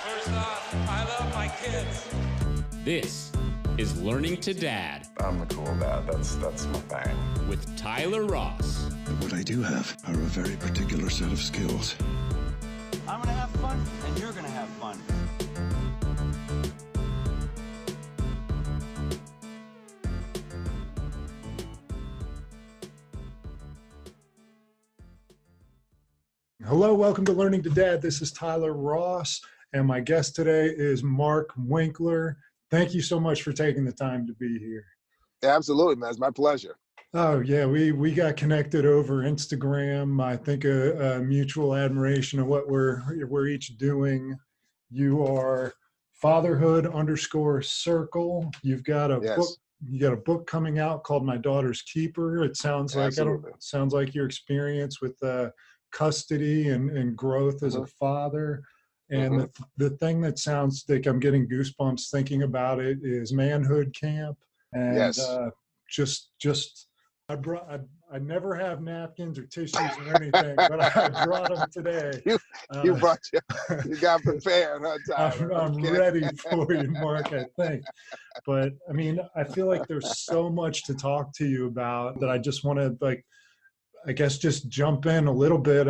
First off, I love my kids. This is Learning to Dad I'm the cool dad. That's my thing. with Tyler Ross. What I do have are a very particular set of skills. I'm gonna have fun, and you're gonna have fun. Hello, welcome to Learning to Dad. This is Tyler Ross, and my guest today is Mark Winkler. Thank you so much for taking the time to be here. Absolutely, man. It's my pleasure. Oh, yeah, we got connected over Instagram. I think a mutual admiration of what we're each doing. You are Fatherhood_Circle. You've got a book. You got a book coming out called My Daughter's Keeper. It sounds like sounds like your experience with custody and growth as a father. And the thing that sounds like I'm getting goosebumps thinking about it is Manhood Camp. And I never have napkins or tissues or anything, but I brought them today. You got prepared, huh, Tyler? I'm ready for you, Mark, I think. But I mean, I feel like there's so much to talk to you about that I just want to just jump in a little bit.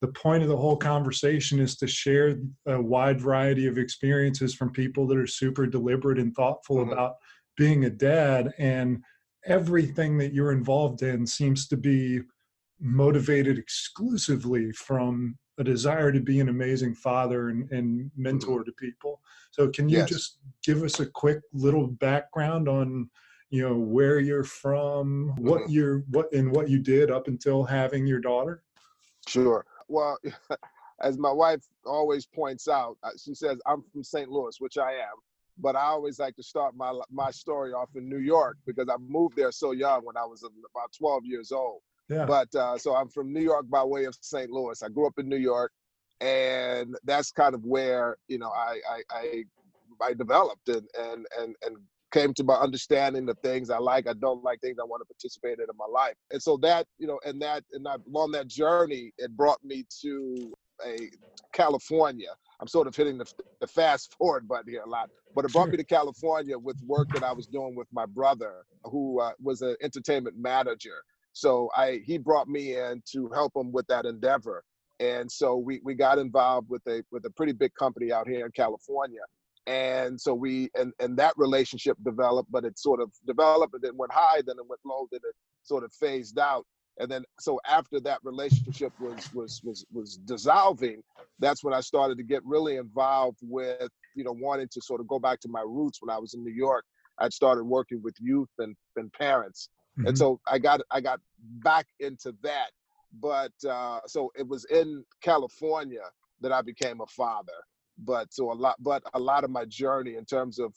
The point of the whole conversation is to share a wide variety of experiences from people that are super deliberate and thoughtful about being a dad, and everything that you're involved in seems to be motivated exclusively from a desire to be an amazing father and mentor to people. So can you just give us a quick little background on, where you're from, what you did up until having your daughter? Sure. Well, as my wife always points out, she says, I'm from St. Louis, which I am. But I always like to start my story off in New York because I moved there so young when I was about 12 years old. Yeah. But so I'm from New York by way of St. Louis. I grew up in New York, and that's kind of where I developed and came to my understanding of things I like, I don't like, things I want to participate in my life. And so that along that journey, it brought me to California. I'm sort of hitting the fast forward button here a lot, but it brought me to California with work that I was doing with my brother, who was an entertainment manager. So he brought me in to help him with that endeavor. And so we got involved with a pretty big company out here in California. And so and that relationship developed, but it sort of developed and then went high, then it went low, then it sort of phased out. And then, so after that relationship was dissolving, that's when I started to get really involved with, wanting to sort of go back to my roots. When I was in New York, I'd started working with youth and parents. And so I got back into that. But so it was in California that I became a father. But a lot of my journey in terms of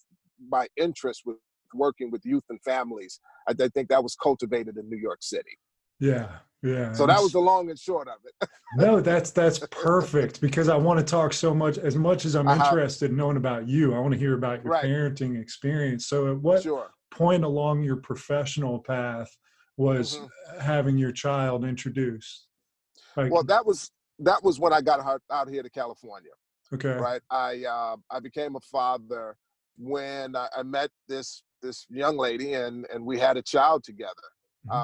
my interest with working with youth and families, I think that was cultivated in New York City. Yeah. So that was the long and short of it. No, that's perfect, because I want to talk so much as I'm interested in knowing about you. I want to hear about your parenting experience. So at what point along your professional path was having your child introduced? Well, that was when I got out here to California. Okay. Right. I became a father when I met this young lady and we had a child together.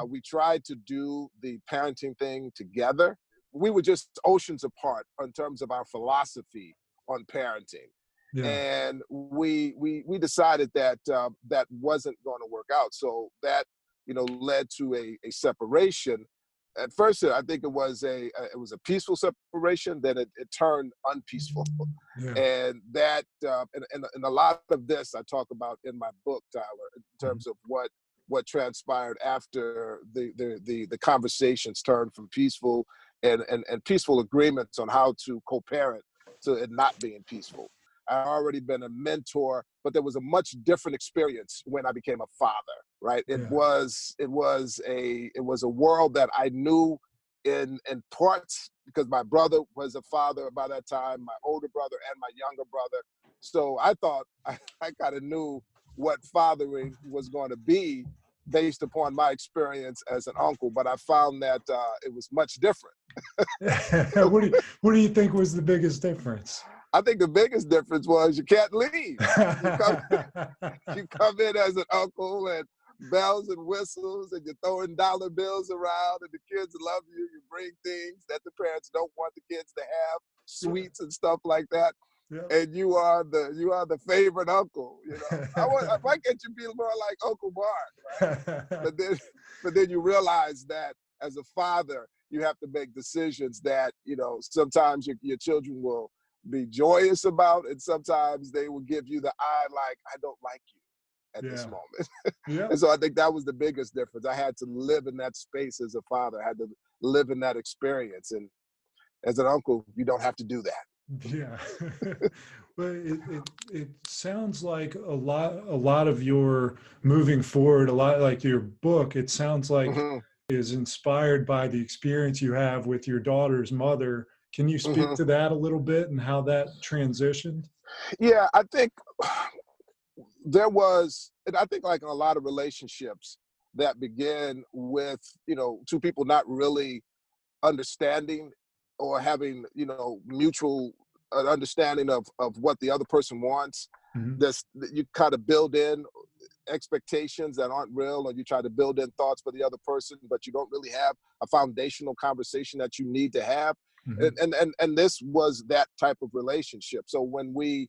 We tried to do the parenting thing together. We were just oceans apart in terms of our philosophy on parenting. Yeah. And we decided that that wasn't going to work out. So that, led to a separation. At first, I think it was a peaceful separation. Then it turned unpeaceful, and that and a lot of this I talk about in my book, Tyler, in terms of what transpired after the conversations turned from peaceful and peaceful agreements on how to co-parent to it not being peaceful. I already been a mentor, but there was a much different experience when I became a father, right? It was a world that I knew in parts because my brother was a father by that time, my older brother and my younger brother. So I thought I kind of knew what fathering was going to be based upon my experience as an uncle, but I found that it was much different. What do you think was the biggest difference? I think the biggest difference was you can't leave. You come, you come in as an uncle and bells and whistles and you're throwing dollar bills around and the kids love you. You bring things that the parents don't want the kids to have, sweets and stuff like that. Yep. And you are the favorite uncle. You know, why can't you be more like Uncle Mark, right? But then you realize that as a father, you have to make decisions that, you know, sometimes your children will be joyous about, and sometimes they will give you the eye like, I don't like you at this moment. Yeah. And so I think that was the biggest difference. I had to live in that space as a father. I had to live in that experience. And as an uncle, you don't have to do that. Yeah. But it sounds like a lot of your moving forward, a lot like your book, it sounds like is inspired by the experience you have with your daughter's mother. Can you speak to that a little bit and how that transitioned? Yeah, I think there was, and I think like in a lot of relationships that begin with, you know, two people not really understanding or having, you know, mutual understanding of what the other person wants. This, you kind of build in expectations that aren't real, or you try to build in thoughts for the other person, but you don't really have a foundational conversation that you need to have. And this was that type of relationship. So when we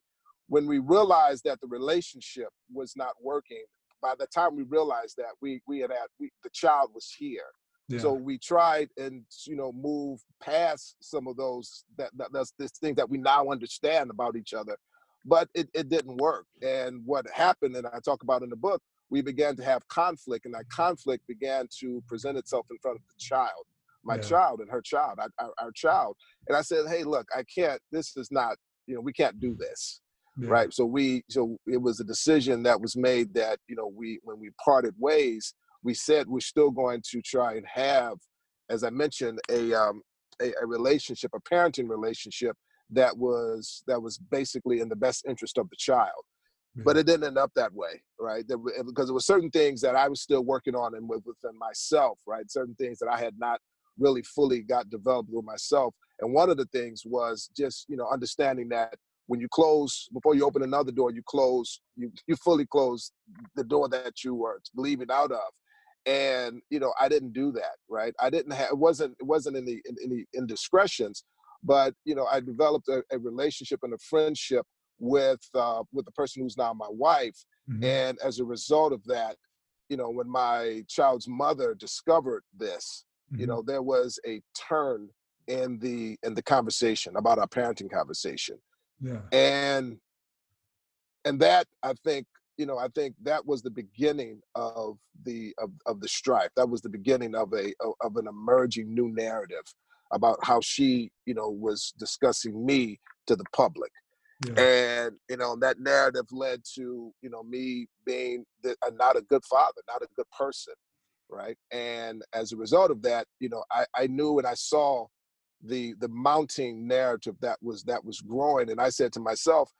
realized that the relationship was not working, by the time we realized that, the child was here. Yeah. So we tried and, you know, move past some of those that's this thing that we now understand about each other, but it didn't work. And what happened, and I talk about in the book, we began to have conflict, and that conflict began to present itself in front of the child, my child and her child, our child. And I said, hey, look, I can't. This is not, you know, we can't do this. Right. So it was a decision that was made that, you know, when we parted ways, we said we're still going to try and have, as I mentioned, a relationship, a parenting relationship that was basically in the best interest of the child. But it didn't end up that way, right? Because there were certain things that I was still working on and within myself, right? Certain things that I had not really fully got developed with myself. And one of the things was just, you know, understanding that when you close, before you open another door, you fully close the door that you were leaving out of. And, you know, I didn't do that, right? I didn't have, it wasn't any indiscretions, but, you know, I developed a relationship and a friendship with the person who's now my wife. And as a result of that, you know, when my child's mother discovered this, you know, there was a turn in the conversation about our parenting conversation. Yeah. And that, I think, you know, I think that was the beginning of the strife. That was the beginning of an emerging new narrative about how she, you know, was discussing me to the public. Yeah. And, you know, that narrative led to, you know, me being not a good father, not a good person, right? And as a result of that, you know, I knew and I saw the mounting narrative that was growing. And I said to myself,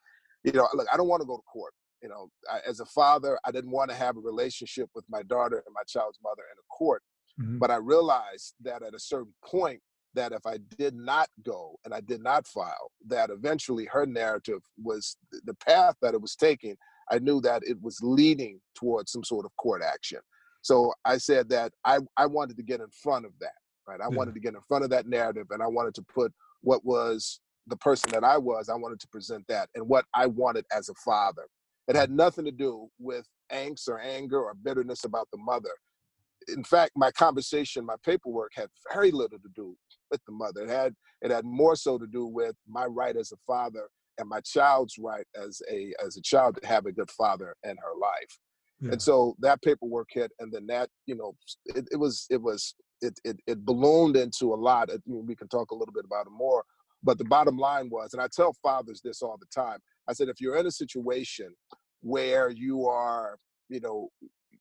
you know, look, I don't want to go to court. You know, as a father, I didn't want to have a relationship with my daughter and my child's mother in a court. But I realized that at a certain point, that if I did not go and I did not file, that eventually her narrative was the path that it was taking. I knew that it was leading towards some sort of court action. So I said that I wanted to get in front of that, right? I wanted to get in front of that narrative, and I wanted to put what was the person that I wanted to present that and what I wanted as a father. It had nothing to do with angst or anger or bitterness about the mother. In fact, my conversation, my paperwork had very little to do with the mother. It had more so to do with my right as a father and my child's right as a child to have a good father in her life. Yeah. And so that paperwork hit, and then that, you know, it ballooned into a lot. We can talk a little bit about it more, but the bottom line was, and I tell fathers this all the time, I said, if you're in a situation where you are, you know,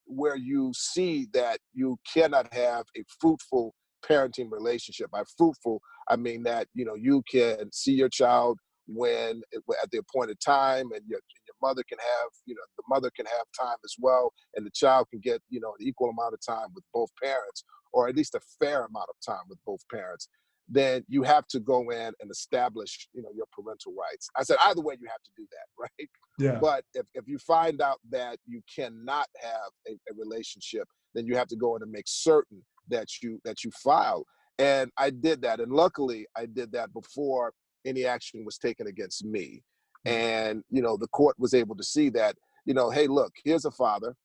where you see that you cannot have a fruitful parenting relationship. By fruitful, I mean that, you know, you can see your child at the appointed time, and your mother can have, you know, the mother can have time as well, and the child can get, you know, an equal amount of time with both parents, or at least a fair amount of time with both parents. then you have to go in and establish, your parental rights. I said, either way, you have to do that, right? Yeah. But if you find out that you cannot have a relationship, then you have to go in and make certain that you file. And I did that. And luckily, I did that before any action was taken against me. And, the court was able to see that, hey, look, here's a father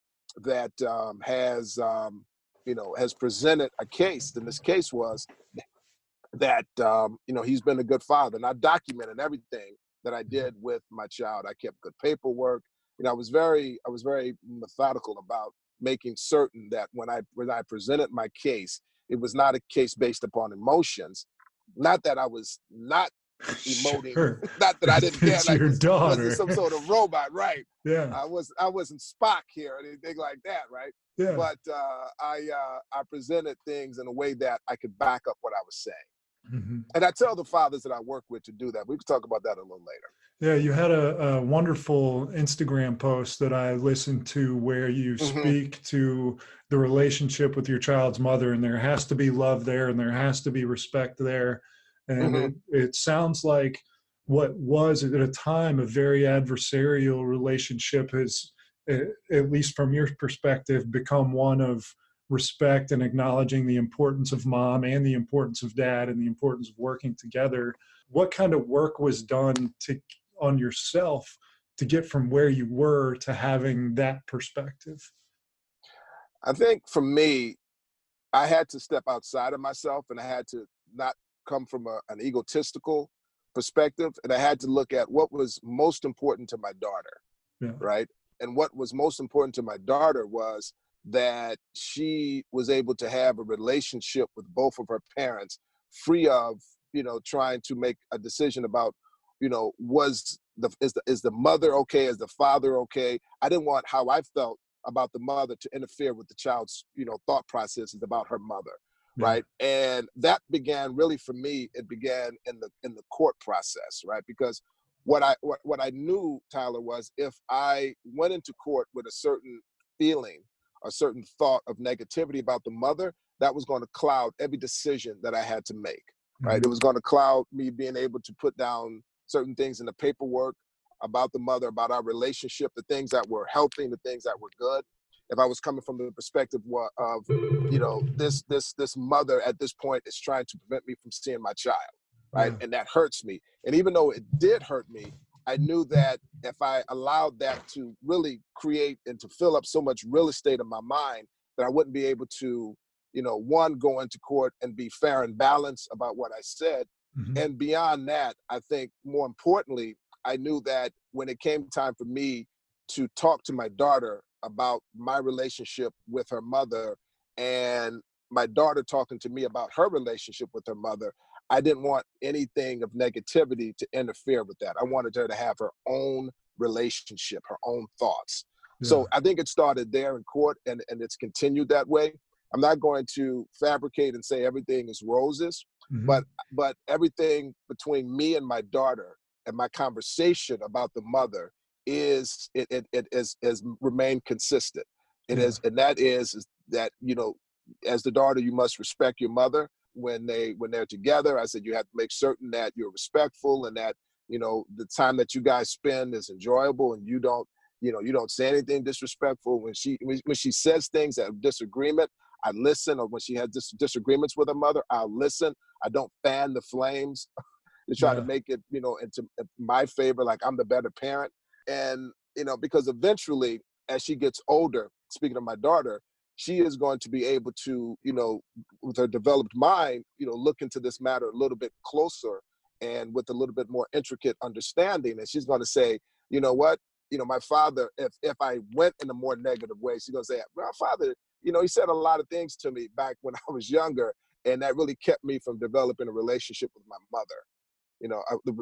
that has presented a case. And this case was that, he's been a good father. And I documented everything that I did with my child. I kept good paperwork. I was very methodical about making certain that when I presented my case, it was not a case based upon emotions. Not that I was not emoting, Sure. not that I didn't care. It's Like your daughter. wasn't some sort of robot, right? Yeah. I wasn't Spock here or anything like that, right? Yeah. But I presented things in a way that I could back up what I was saying. Mm-hmm. And I tell the fathers that I work with to do that. We can talk about that a little later. Yeah, you had a wonderful Instagram post that I listened to where you speak to the relationship with your child's mother, and there has to be love there, and there has to be respect there. And it sounds like what was at a time a very adversarial relationship has, at least from your perspective, become one of respect and acknowledging the importance of mom and the importance of dad and the importance of working together. What kind of work was done on yourself to get from where you were to having that perspective? I think for me, I had to step outside of myself, and I had to not come from an egotistical perspective, and I had to look at what was most important to my daughter, right? And what was most important to my daughter was that she was able to have a relationship with both of her parents, free of, trying to make a decision about, is the mother okay? Is the father okay? I didn't want how I felt about the mother to interfere with the child's, thought processes about her mother, right? And that began really for me. It began in the court process, right? Because what I knew, Tyler, was if I went into court with a certain feeling, a certain thought of negativity about the mother, that was going to cloud every decision that I had to make, right? It was going to cloud me being able to put down certain things in the paperwork about the mother, about our relationship, the things that were healthy, the things that were good. If I was coming from the perspective of, this mother at this point is trying to prevent me from seeing my child, right? And that hurts me. And even though it did hurt me, I knew that if I allowed that to really create and to fill up so much real estate in my mind, that I wouldn't be able to, one, go into court and be fair and balanced about what I said. And beyond that, I think more importantly, I knew that when it came time for me to talk to my daughter about my relationship with her mother, and my daughter talking to me about her relationship with her mother, I didn't want anything of negativity to interfere with that. I wanted her to have her own relationship, her own thoughts. So I think it started there in court, and it's continued that way. I'm not going to fabricate and say everything is roses, but everything between me and my daughter and my conversation about the mother is remained consistent. It is, and that is that, as the daughter, you must respect your mother when they're together. I said you have to make certain that you're respectful, and that the time that you guys spend is enjoyable, and you don't say anything disrespectful. When she says things that are disagreement, I listen. Or when she has disagreements with her mother, I'll listen. I don't fan the flames to try to make it into my favor, like I'm the better parent. And because eventually, as she gets older, speaking of my daughter, she is going to be able to, with her developed mind, look into this matter a little bit closer and with a little bit more intricate understanding. And she's going to say, you know what, my father, if I went in a more negative way, she's going to say, my father, he said a lot of things to me back when I was younger, and that really kept me from developing a relationship with my mother.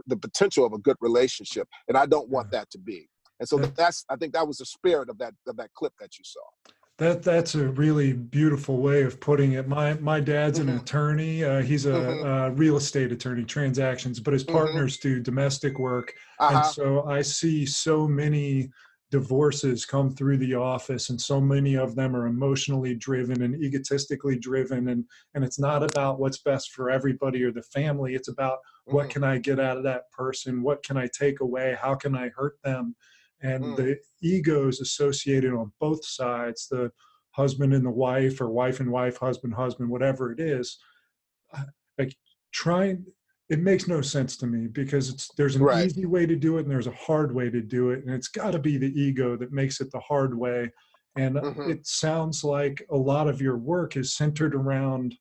The potential of a good relationship, and I don't want that to be. And so I think that was the spirit of that clip that you saw. That's a really beautiful way of putting it. My dad's an attorney. He's a real estate attorney, transactions, but his partners do domestic work. And so I see so many divorces come through the office, and so many of them are emotionally driven and egotistically driven, and it's not about what's best for everybody or the family. It's about what can I get out of that person, what can I take away, how can I hurt them. And the egos associated on both sides, the husband and the wife, or wife and wife, husband whatever it is, like trying, it makes no sense to me, because there's an Right. easy way to do it and there's a hard way to do it, and it's got to be the ego that makes it the hard way. And it sounds like a lot of your work is centered around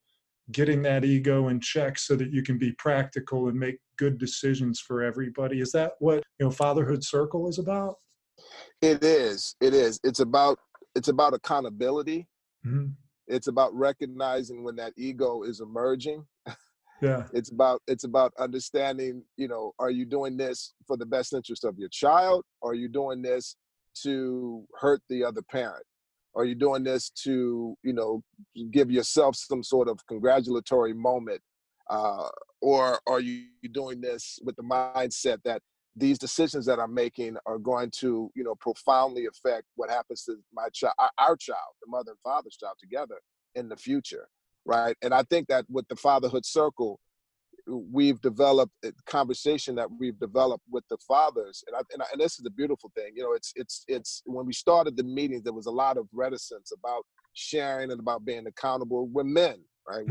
getting that ego in check so that you can be practical and make good decisions for everybody. Is that what, Fatherhood Circle is about? It is. It is. It's about accountability. Mm-hmm. It's about recognizing when that ego is emerging. Yeah. It's about understanding, are you doing this for the best interest of your child? Or are you doing this to hurt the other parent? Are you doing this to, give yourself some sort of congratulatory moment? Or are you doing this with the mindset that these decisions that I'm making are going to, profoundly affect what happens to my child, our child, the mother and father's child together in the future, right? And I think that with the Fatherhood Circle, we've developed a conversation that we've developed with the fathers, and this is the beautiful thing. It's when we started the meetings, there was a lot of reticence about sharing and about being accountable. We're men, right?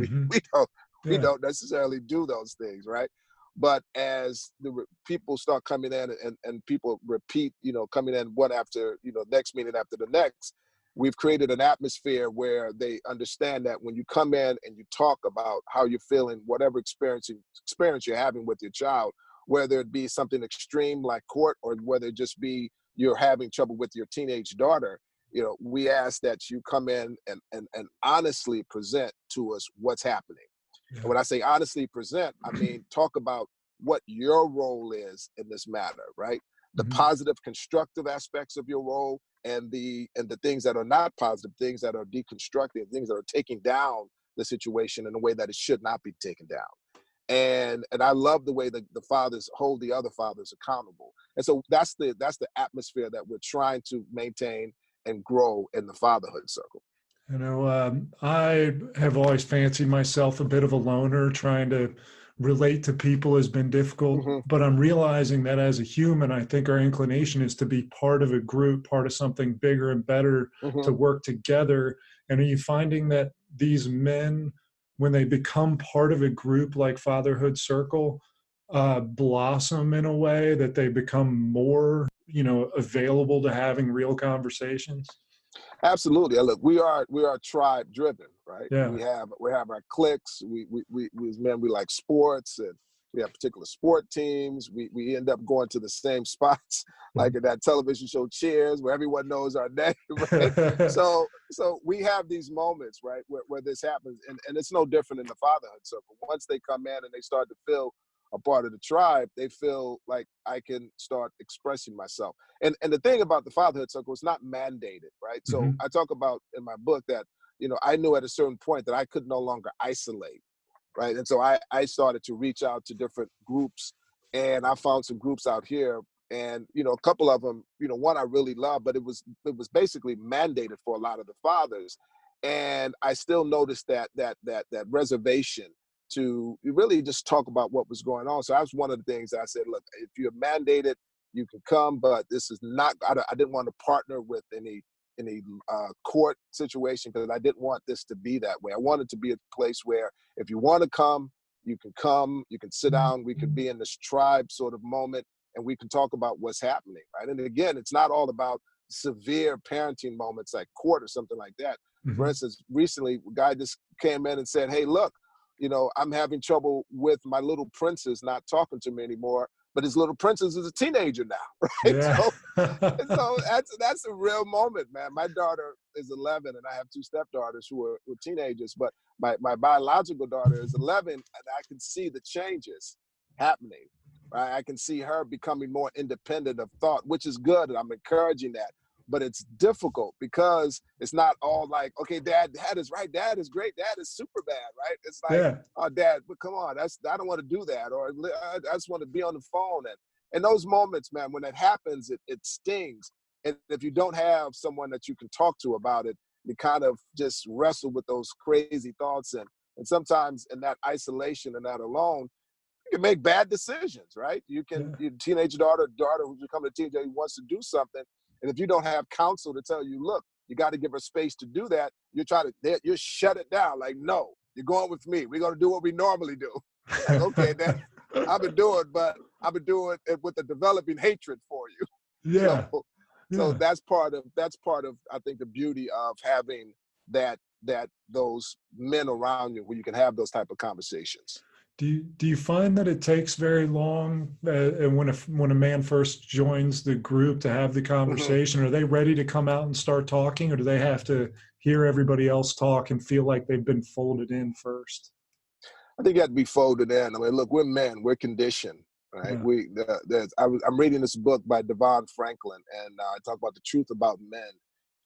We don't necessarily do those things, right? But as the people start coming in and people repeat, coming in one after, next meeting after the next, we've created an atmosphere where they understand that when you come in and you talk about how you're feeling, whatever experience you're having with your child, whether it be something extreme like court, or whether it just be you're having trouble with your teenage daughter, we ask that you come in and honestly present to us what's happening. And when I say honestly present, I mean talk about what your role is in this matter, right? The positive, constructive aspects of your role, and the things that are not positive, things that are deconstructing, things that are taking down the situation in a way that it should not be taken down. And I love the way that the fathers hold the other fathers accountable. And so that's the atmosphere that we're trying to maintain and grow in the Fatherhood Circle. I have always fancied myself a bit of a loner. Trying to relate to people has been difficult, but I'm realizing that as a human, I think our inclination is to be part of a group, part of something bigger and better, to work together. And are you finding that these men, when they become part of a group like Fatherhood Circle, blossom in a way that they become more, available to having real conversations? Absolutely. Look, we are tribe driven, right? Yeah. We have our cliques. We as men, we like sports, and we have particular sport teams. We end up going to the same spots, like in that television show Cheers, where everyone knows our name, right? So we have these moments, right, where this happens, and it's no different in the Fatherhood Circle. Once they come in and they start to feel a part of the tribe, they feel like I can start expressing myself. And the thing about the Fatherhood Circle is not mandated, right? So I talk about in my book that, I knew at a certain point that I could no longer isolate, right? And so I started to reach out to different groups, and I found some groups out here, and, a couple of them, one I really love, but it was basically mandated for a lot of the fathers. And I still noticed that reservation to really just talk about what was going on. So that was one of the things that I said, look, if you're mandated, you can come, but this is not, I didn't want to partner with any court situation, because I didn't want this to be that way. I wanted to be a place where if you want to come, you can sit down, we can be in this tribe sort of moment, and we can talk about what's happening, right? And again, it's not all about severe parenting moments like court or something like that. For instance, recently, a guy just came in and said, hey, look, I'm having trouble with my little princess not talking to me anymore, but his little princess is a teenager now, right? Yeah. So that's a real moment, man. My daughter is 11, and I have two stepdaughters who are teenagers, but my biological daughter is 11, and I can see the changes happening, right? I can see her becoming more independent of thought, which is good, and I'm encouraging that. But it's difficult because it's not all like, okay, dad is right, dad is great, dad is super bad, right? It's like, oh, dad, but come on, I don't want to do that, or I just want to be on the phone. And those moments, man, when that happens, it stings. And if you don't have someone that you can talk to about it, you kind of just wrestle with those crazy thoughts. And sometimes in that isolation and that alone, you can make bad decisions, right? You can, your teenage daughter who's becoming a teenager who wants to do something. And if you don't have counsel to tell you, look, you got to give her space to do that, you shut it down. Like, no, you're going with me. We're going to do what we normally do. Like, okay, then I've been doing it with a developing hatred for you. Yeah. So that's part of I think the beauty of having those men around you where you can have those type of conversations. Do you find that it takes very long and when a man first joins the group to have the conversation, are they ready to come out and start talking, or do they have to hear everybody else talk and feel like they've been folded in first? I think you have to be folded in. I mean, look, we're men, we're conditioned, right? Yeah. I'm reading this book by Devon Franklin, and I talk about the truth about men.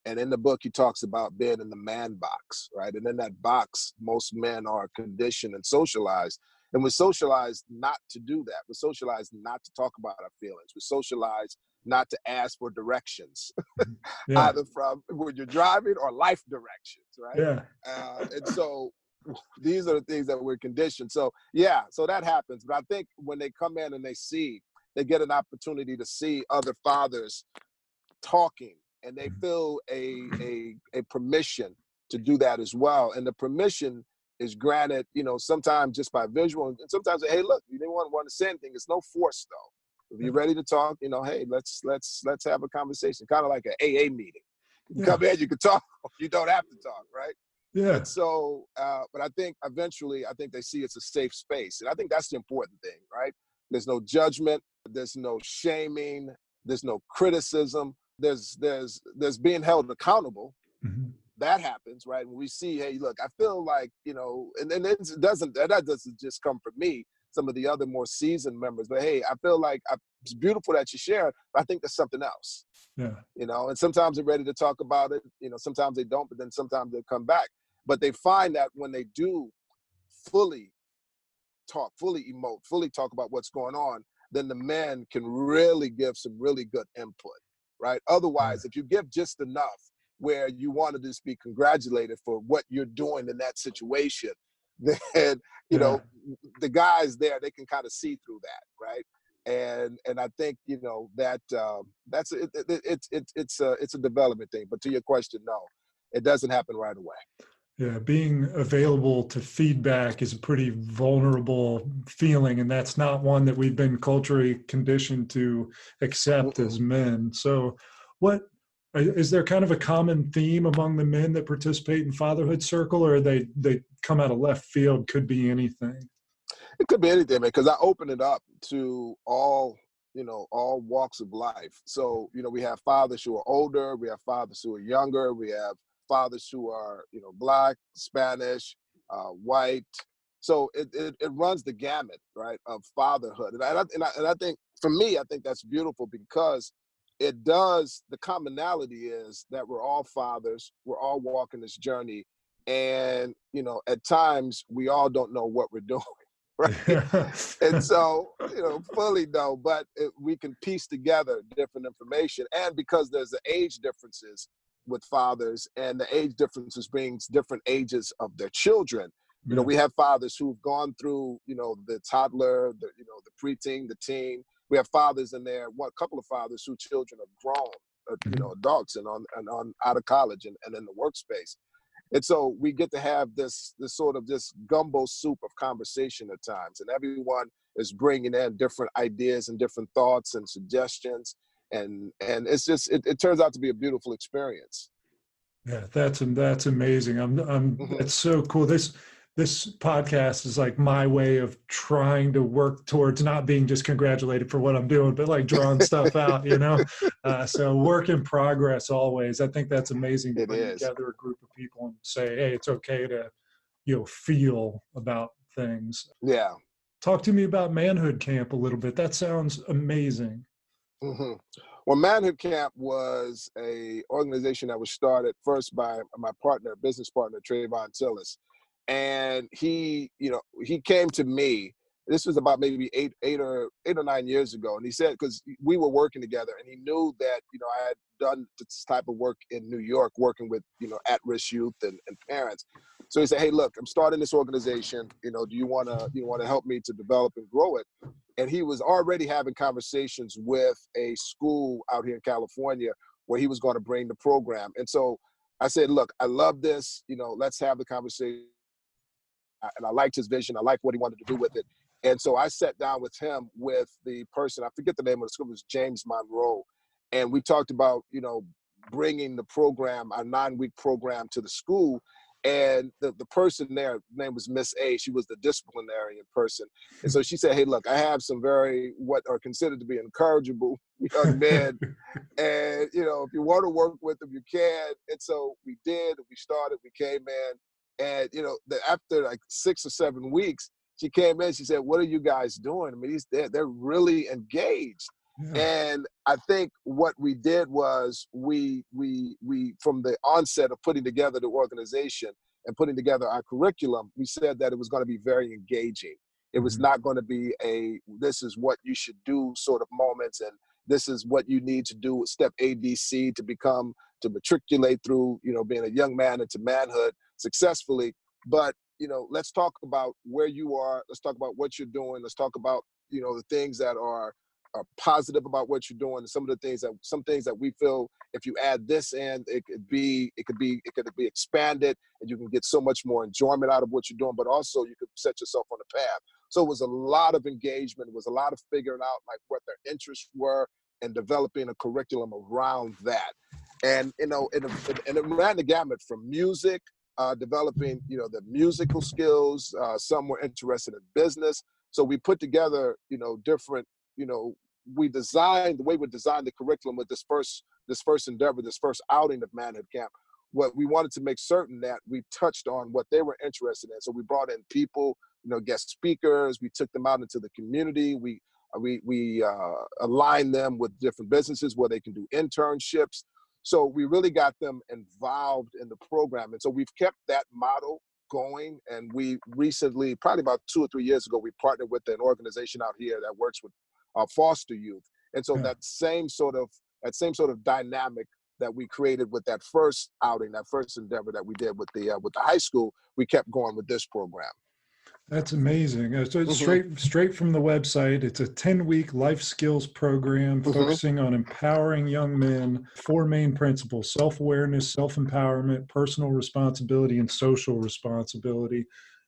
And in the book, he talks about being in the man box, right? And in that box, most men are conditioned and socialized. And we're socialized not to do that. We're socialized not to talk about our feelings. We're socialized not to ask for directions, either from when you're driving or life directions, right? Yeah. And so these are the things that we're conditioned. So yeah, so that happens. But I think when they come in and they get an opportunity to see other fathers talking, and they feel a permission to do that as well. And the permission is granted, sometimes just by visual, and sometimes, hey, look, you didn't want to say anything. It's no force though. If you're ready to talk, hey, let's have a conversation, kind of like an AA meeting. You can come in, you can talk. You don't have to talk, right? Yeah. And so, but I think eventually, they see it's a safe space, and I think that's the important thing, right? There's no judgment, there's no shaming, there's no criticism. There's being held accountable. Mm-hmm. That happens, right? When we see, hey, look, I feel like, and that doesn't just come from me, some of the other more seasoned members, but hey, I feel like it's beautiful that you share, but I think there's something else. Yeah. And sometimes they're ready to talk about it, sometimes they don't, but then sometimes they come back. But they find that when they do fully talk, fully emote, fully talk about what's going on, then the men can really give some really good input. Right. Otherwise, if you give just enough where you want to just be congratulated for what you're doing in that situation, then, the guys there, they can kind of see through that. Right. And I think, that's it's a development thing. But to your question, no, it doesn't happen right away. Yeah, being available to feedback is a pretty vulnerable feeling, and that's not one that we've been culturally conditioned to accept as men. So is there kind of a common theme among the men that participate in Fatherhood Circle, or they come out of left field? Could be anything. It could be anything, man, because I open it up to all walks of life. So, we have fathers who are older, we have fathers who are younger, we have fathers who are, Black, Spanish, white. So it runs the gamut, right, of fatherhood. And I think, for me, I think that's beautiful because the commonality is that we're all fathers, we're all walking this journey. And, at times we all don't know what we're doing. Right. And so, fully know, but we can piece together different information. And because there's the age differences with fathers, and the age differences brings different ages of their children. We have fathers who've gone through, the toddler, the preteen, the teen. We have fathers in there, a couple of fathers whose children are grown, adults and on out of college and in the workspace. And so we get to have this sort of this gumbo soup of conversation at times, and everyone is bringing in different ideas and different thoughts and suggestions, and it's just it turns out to be a beautiful experience. Yeah, that's amazing. It's so cool. This podcast is like my way of trying to work towards not being just congratulated for what I'm doing, but like drawing stuff out, so work in progress always. I think that's amazing to bring together a group of people and say, hey, it's okay to, feel about things. Yeah. Talk to me about Manhood Camp a little bit. That sounds amazing. Mm-hmm. Well, Manhood Camp was a organization that was started first by my business partner, Trayvon Tillis. And he came to me This was about maybe eight or 9 years ago. And he said, because we were working together, and he knew that, I had done this type of work in New York, working with, at-risk youth and parents. So he said, hey, look, I'm starting this organization. Do you want to help me to develop and grow it? And he was already having conversations with a school out here in California where he was going to bring the program. And so I said, look, I love this. Let's have the conversation. And I liked his vision. I liked what he wanted to do with it. And so I sat down with him, with the person, I forget the name of the school, it was James Monroe. And we talked about, bringing the program, our 9-week program, to the school. And the person there, her name was Miss A. She was the disciplinarian person. And so she said, hey, look, I have some what are considered to be incorrigible young men. And, if you want to work with them, you can. And so we did. We started. We came in. And, after like 6 or 7 weeks, she came in. She said, what are you guys doing? I mean, they're really engaged. Yeah. And I think what we did was we from the onset of putting together the organization and putting together our curriculum, we said that it was going to be very engaging. It was not going to be this is what you should do sort of moments, and this is what you need to do, step ABC to matriculate through, being a young man into manhood successfully. But, let's talk about where you are. Let's talk about what you're doing. Let's talk about, the things that are positive about what you're doing, and some things that we feel if you add this in, it could be expanded, and you can get so much more enjoyment out of what you're doing, but also you could set yourself on a path. So it was a lot of engagement. It was a lot of figuring out like what their interests were and developing a curriculum around that. And, and it ran the gamut from music, developing, the musical skills. Some were interested in business. So we put together, different, the way we designed the curriculum with this first endeavor, this first outing of Manhood Camp. What we wanted to make certain that we touched on what they were interested in. So we brought in people, guest speakers. We took them out into the community. We aligned them with different businesses where they can do internships. So we really got them involved in the program. And so we've kept that model going. And we recently, probably about 2 or 3 years ago, we partnered with an organization out here that works with foster youth. And so that same sort of dynamic that we created with that first outing, that first endeavor that we did with the high school, we kept going with this program. That's amazing. So it's straight from the website. It's a 10-week life skills program focusing on empowering young men. 4 main principles: self-awareness, self-empowerment, personal responsibility, and social responsibility.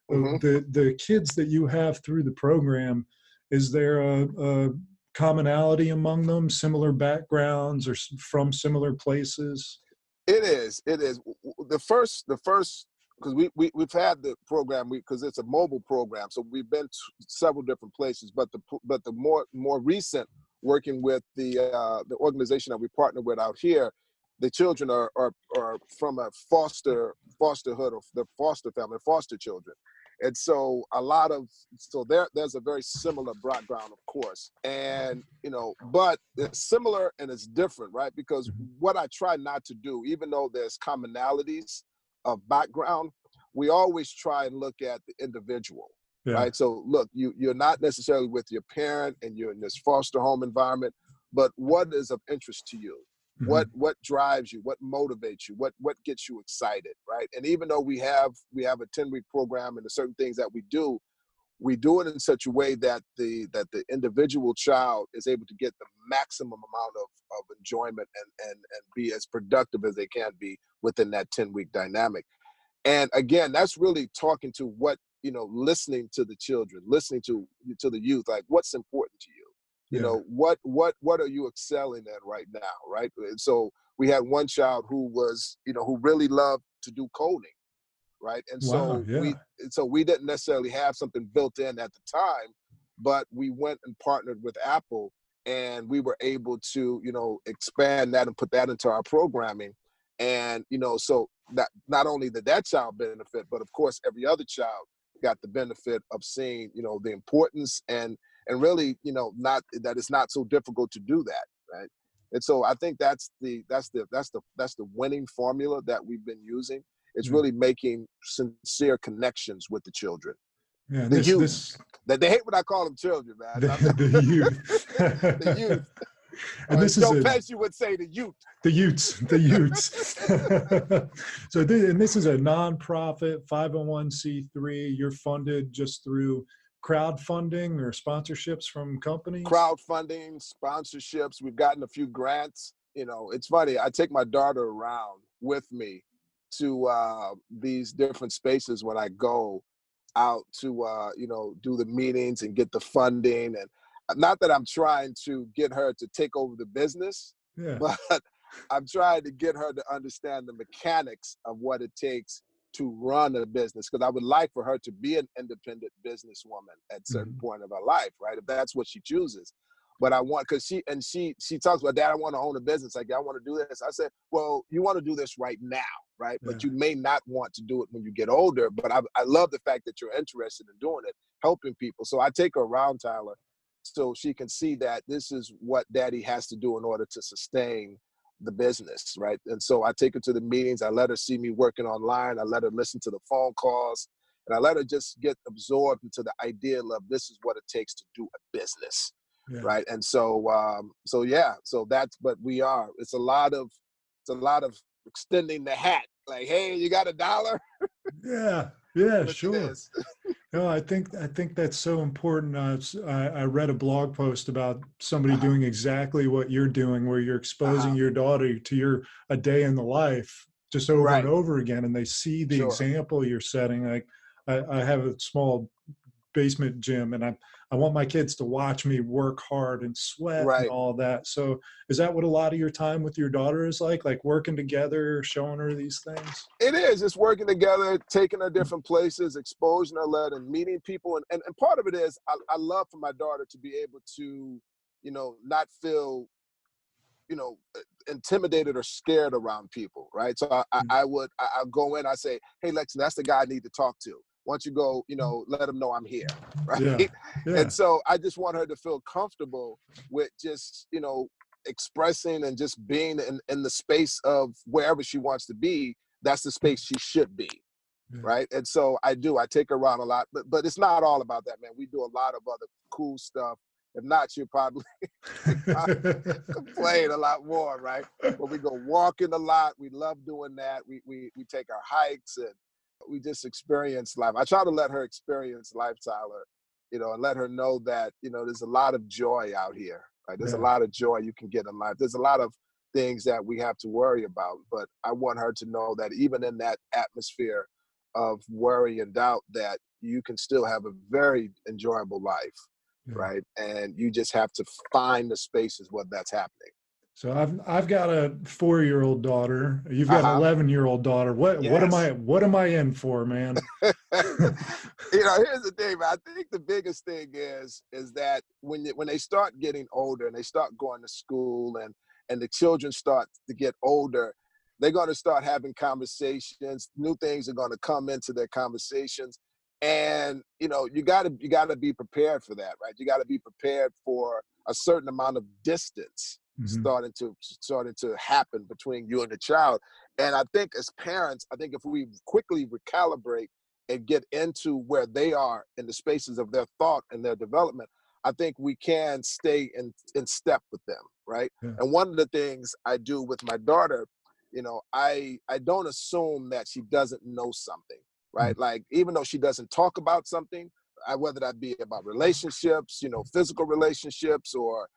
The kids that you have through the program, is there a commonality among them, similar backgrounds or from similar places? It is. The first, because we've had the program, because it's a mobile program, so we've been to several different places. But the more recent, working with the organization that we partner with out here, the children are from a fosterhood, or the foster family, foster children. And so there's a very similar background, of course. And, but it's similar and it's different, right? Because what I try not to do, even though there's commonalities of background, we always try and look at the individual, right? So look, you're not necessarily with your parent and you're in this foster home environment, but what is of interest to you? What drives you? What motivates you? What gets you excited, right? And even though we have a 10-week program and there's certain things that we do it in such a way that the individual child is able to get the maximum amount of enjoyment and be as productive as they can be within that 10-week dynamic. And again, that's really talking to listening to the children, listening to the youth, like what's important to you. What are you excelling at right now, right? And so we had one child who was, who really loved to do coding, right? And so we didn't necessarily have something built in at the time, but we went and partnered with Apple, and we were able to, expand that and put that into our programming. And, so that not only did that child benefit, but of course every other child got the benefit of seeing, the importance and really, not that it's not so difficult to do that, right? And so I think that's the winning formula that we've been using. It's really making sincere connections with the children. Yeah, and The this youth. this That they hate when I call them children, man. the youth. The youth. And Or this as is Joe a Pesci would say, the youth. the Utes. So this is a nonprofit 501c3. You're funded just through crowdfunding or sponsorships from companies. Crowdfunding, sponsorships. We've gotten a few grants. You know, it's funny. I take my daughter around with me to these different spaces when I go out to, do the meetings and get the funding. And not that I'm trying to get her to take over the business, Yeah. but I'm trying to get her to understand the mechanics of what it takes to run a business. Because I would like for her to be an independent businesswoman at a certain point of her life, right? If that's what she chooses. But I want, because she talks about, Dad, I want to own a business. Like, I want to do this. I said, well, you want to do this right now, right? Yeah. But you may not want to do it when you get older. But I love the fact that you're interested in doing it, helping people. So I take her around, Tyler, so she can see that this is what Daddy has to do in order to sustain the business, right? And so I take her to the meetings. I let her see me working online. I let her listen to the phone calls. And I let her just get absorbed into the idea of this is what it takes to do a business. Yeah. Right. And so it's a lot of extending the hat. Like, hey, you got $1? Yeah, sure. No, I think that's so important. I read a blog post about somebody doing exactly what you're doing, where you're exposing your daughter to a day in the life just over and over again, and they see the example you're setting. Like, I have a small basement gym, and I want my kids to watch me work hard and sweat and all that. So is that what a lot of your time with your daughter is like working together, showing her these things? It is. It's working together, taking her different places, exposing her, and meeting people. And part of it is I love for my daughter to be able to, not feel, intimidated or scared around people, right? So I'll go in, I say, hey, Lexi, that's the guy I need to talk to. Once you go, let them know I'm here, right? Yeah. And so I just want her to feel comfortable with just, expressing and just being in the space of wherever she wants to be. That's the space she should be, right? And so I take her around a lot, but it's not all about that, man. We do a lot of other cool stuff. If not, she'll probably complain a lot more, right? But we go walking a lot. We love doing that. We take our hikes and we just experience life. I try to let her experience life, Tyler, and let her know that, there's a lot of joy out here, right? There's a lot of joy you can get in life. There's a lot of things that we have to worry about, but I want her to know that even in that atmosphere of worry and doubt, that you can still have a very enjoyable life. Right. And you just have to find the spaces where that's happening. So I've got a 4-year-old daughter. You've got an 11-year-old daughter. What am I in for, man? Here's the thing, man. I think the biggest thing is that when they start getting older and they start going to school and the children start to get older, they're going to start having conversations. New things are going to come into their conversations. And, you gotta be prepared for that, right? You gotta be prepared for a certain amount of distance starting to happen between you and the child. And I think as parents, if we quickly recalibrate and get into where they are in the spaces of their thought and their development, I think we can stay in step with them, right? Yeah. And one of the things I do with my daughter, I don't assume that she doesn't know something. Right. Like, even though she doesn't talk about something, whether that be about relationships, physical relationships or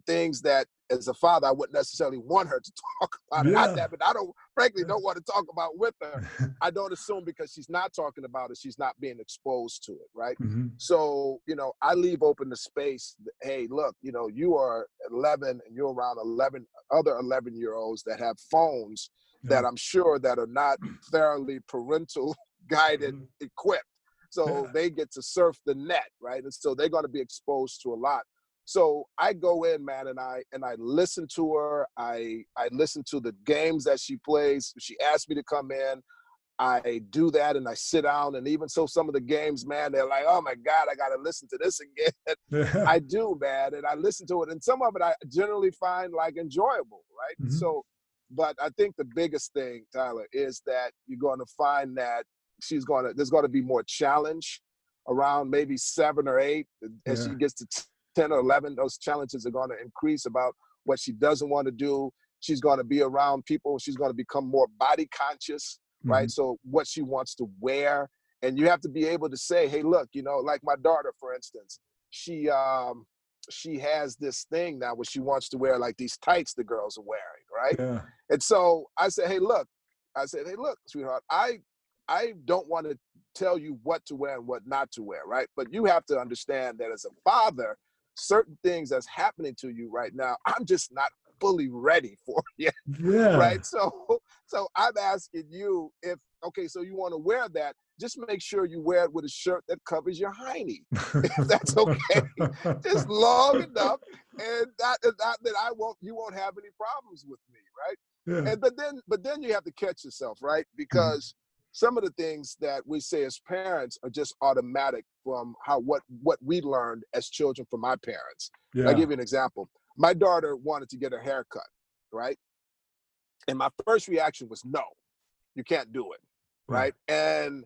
things that as a father, I wouldn't necessarily want her to talk about. Not that, but I frankly don't want to talk about with her. I don't assume because she's not talking about it, she's not being exposed to it. Right. So, I leave open the space. Hey, look, you are 11 and you're around 11 other 11-year-olds that have phones that I'm sure that are not thoroughly parental guided equipped. So they get to surf the net, right? And so they're going to be exposed to a lot. So I go in, man, and I listen to her. I listen to the games that she plays. She asks me to come in. I do that and I sit down, and even so some of the games, man, they're like, oh my God, I got to listen to this again. I do, man. And I listen to it, and some of it I generally find like enjoyable, right? So, but I think the biggest thing, Tyler, is that you're going to find that there's going to be more challenge around maybe 7 or 8. As Yeah. she gets to 10 or 11, those challenges are going to increase about what she doesn't want to do. She's going to be around people. She's going to become more body conscious, right? So what she wants to wear. And you have to be able to say, hey, look, you know, like my daughter, for instance, she has this thing now where she wants to wear like these tights the girls are wearing, right? Yeah. And so I said, hey, look, sweetheart, I don't want to tell you what to wear and what not to wear, right? But you have to understand that as a father, certain things that's happening to you right now, I'm just not fully ready for yet, Yeah. right? So I'm asking you if, okay, so you want to wear that, just make sure you wear it with a shirt that covers your hiney, if that's okay, just long enough, and that you won't have any problems with me, right? Yeah. And but then you have to catch yourself, right? Because some of the things that we say as parents are just automatic from what we learned as children from my parents. Yeah. I'll give you an example. My daughter wanted to get her hair cut, right? And my first reaction was, no, you can't do it, right? And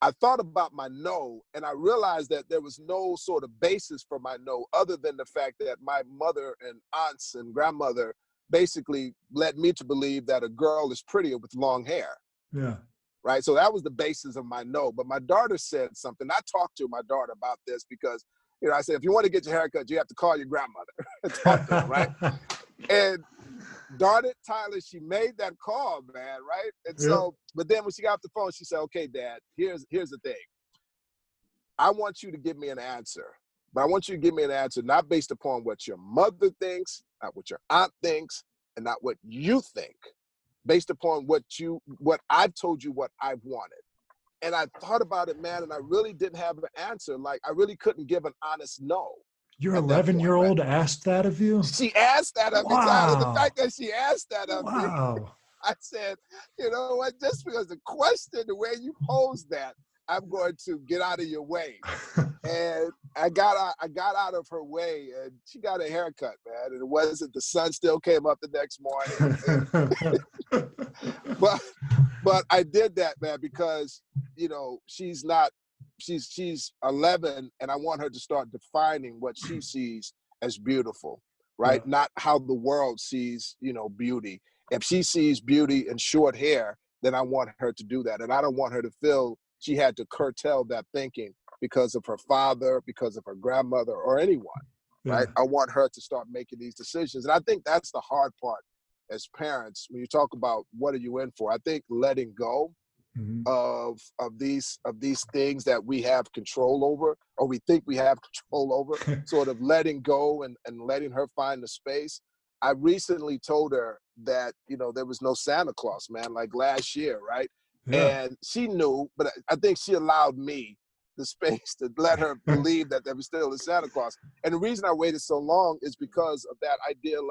I thought about my no, and I realized that there was no sort of basis for my no other than the fact that my mother and aunts and grandmother basically led me to believe that a girl is prettier with long hair. Yeah. Right. So that was the basis of my no. But my daughter said something. I talked to my daughter about this because, you know, I said, if you want to get your hair cut, you have to call your grandmother and talk to her, right? And darn it, Tyler, she made that call, man, right? And so, but then when she got off the phone, she said, okay, Dad, here's the thing. I want you to give me an answer, but I want you to give me an answer not based upon what your mother thinks, not what your aunt thinks, and not what you think, based upon what I've told you what I've wanted. And I thought about it, man, and I really didn't have an answer. Like, I really couldn't give an honest no. Your 11-year-old asked that of you? She asked that of me, Tyler. The fact that she asked that of me, I said, you know what, just because the question, the way you posed that, I'm going to get out of your way. And I got out of her way, and she got a haircut, man. And it wasn't, the sun still came up the next morning. But I did that, man, because, you know, she's 11, and I want her to start defining what she sees as beautiful, right? Yeah. Not how the world sees, you know, beauty. If she sees beauty in short hair, then I want her to do that. And I don't want her to feel she had to curtail that thinking because of her father, because of her grandmother, or anyone, right? I want her to start making these decisions. And I think that's the hard part as parents, when you talk about what are you in for. I think letting go of these things that we have control over, or we think we have control over, sort of letting go and letting her find the space. I recently told her that, you know, there was no Santa Claus, man, like last year, right? Yeah. And she knew, but I think she allowed me the space to let her believe that there was still a Santa Claus. And the reason I waited so long is because of that ideal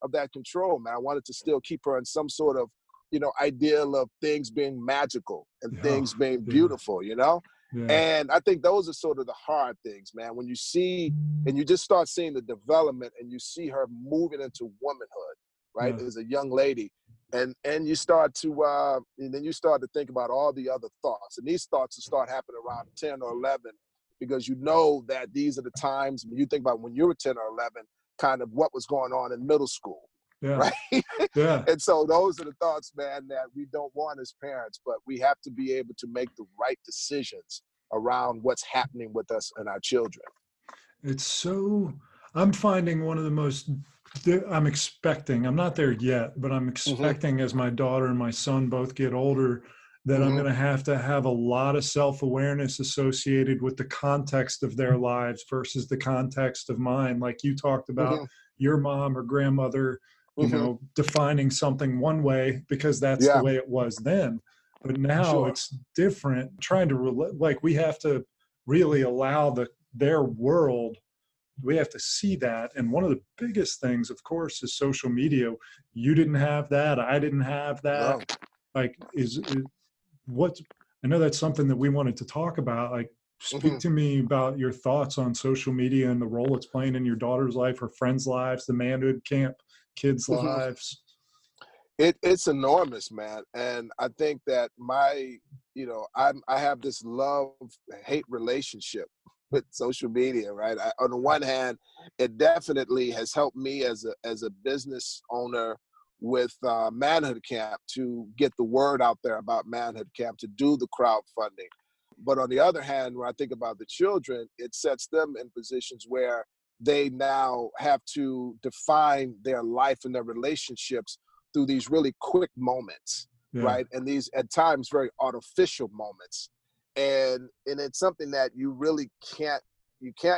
of that control, man. I wanted to still keep her in some sort of, you know, ideal of things being magical and things being beautiful, you know? Yeah. And I think those are sort of the hard things, man. When you see, and you just start seeing the development and you see her moving into womanhood, right? As a young lady. And you start to, and then you start to think about all the other thoughts. And these thoughts will start happening around 10 or 11, because you know that these are the times when you think about when you were 10 or 11, kind of what was going on in middle school. Yeah. Right. Yeah. And so those are the thoughts, man, that we don't want as parents, but we have to be able to make the right decisions around what's happening with us and our children. It's so, I'm finding one of the most, I'm not there yet, but I'm expecting as my daughter and my son both get older, that I'm going to have a lot of self-awareness associated with the context of their lives versus the context of mine. Like you talked about your mom or grandmother, you know, defining something one way because that's the way it was then. But now it's different. Trying to like we have to really allow their world. We have to see that. And one of the biggest things, of course, is social media. You didn't have that. I didn't have that. No. Like, I know that's something that we wanted to talk about. Like, speak to me about your thoughts on social media and the role it's playing in your daughter's life, her friends' lives, the Manhood Camp kids' lives. It's enormous, man. And I think that I have this love-hate relationship with social media, right? On the one hand, it definitely has helped me as a business owner with Manhood Camp to get the word out there about Manhood Camp, to do the crowdfunding. But on the other hand, when I think about the children, it sets them in positions where they now have to define their life and their relationships through these really quick moments, Yeah. right? And these at times very artificial moments. And it's something that you really can't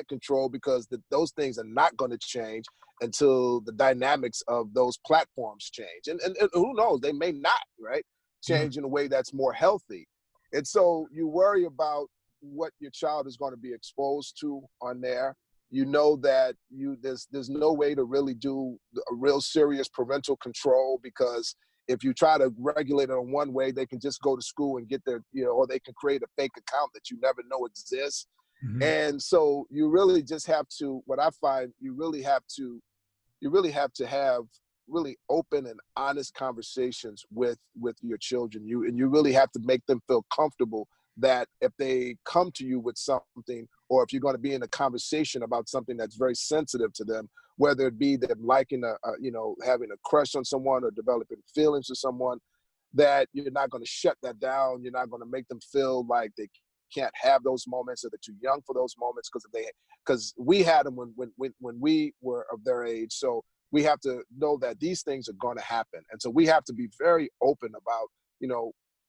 control, because those things are not going to change until the dynamics of those platforms change. And who knows, they may not, right? Change in a way that's more healthy. And so you worry about what your child is going to be exposed to on there. You know that there's no way to really do a real serious parental control, because if you try to regulate it in one way, they can just go to school and get their, or they can create a fake account that you never know exists. Mm-hmm. And so you really just have to, what I find, you really have to have really open and honest conversations with your children. You really have to make them feel comfortable that if they come to you with something, or if you're going to be in a conversation about something that's very sensitive to them, whether it be them liking having a crush on someone or developing feelings for someone, that you're not going to shut that down. You're not going to make them feel like they can't have those moments, or they're too young for those moments, because we had them when we were of their age. So we have to know that these things are going to happen. And so we have to be very open about,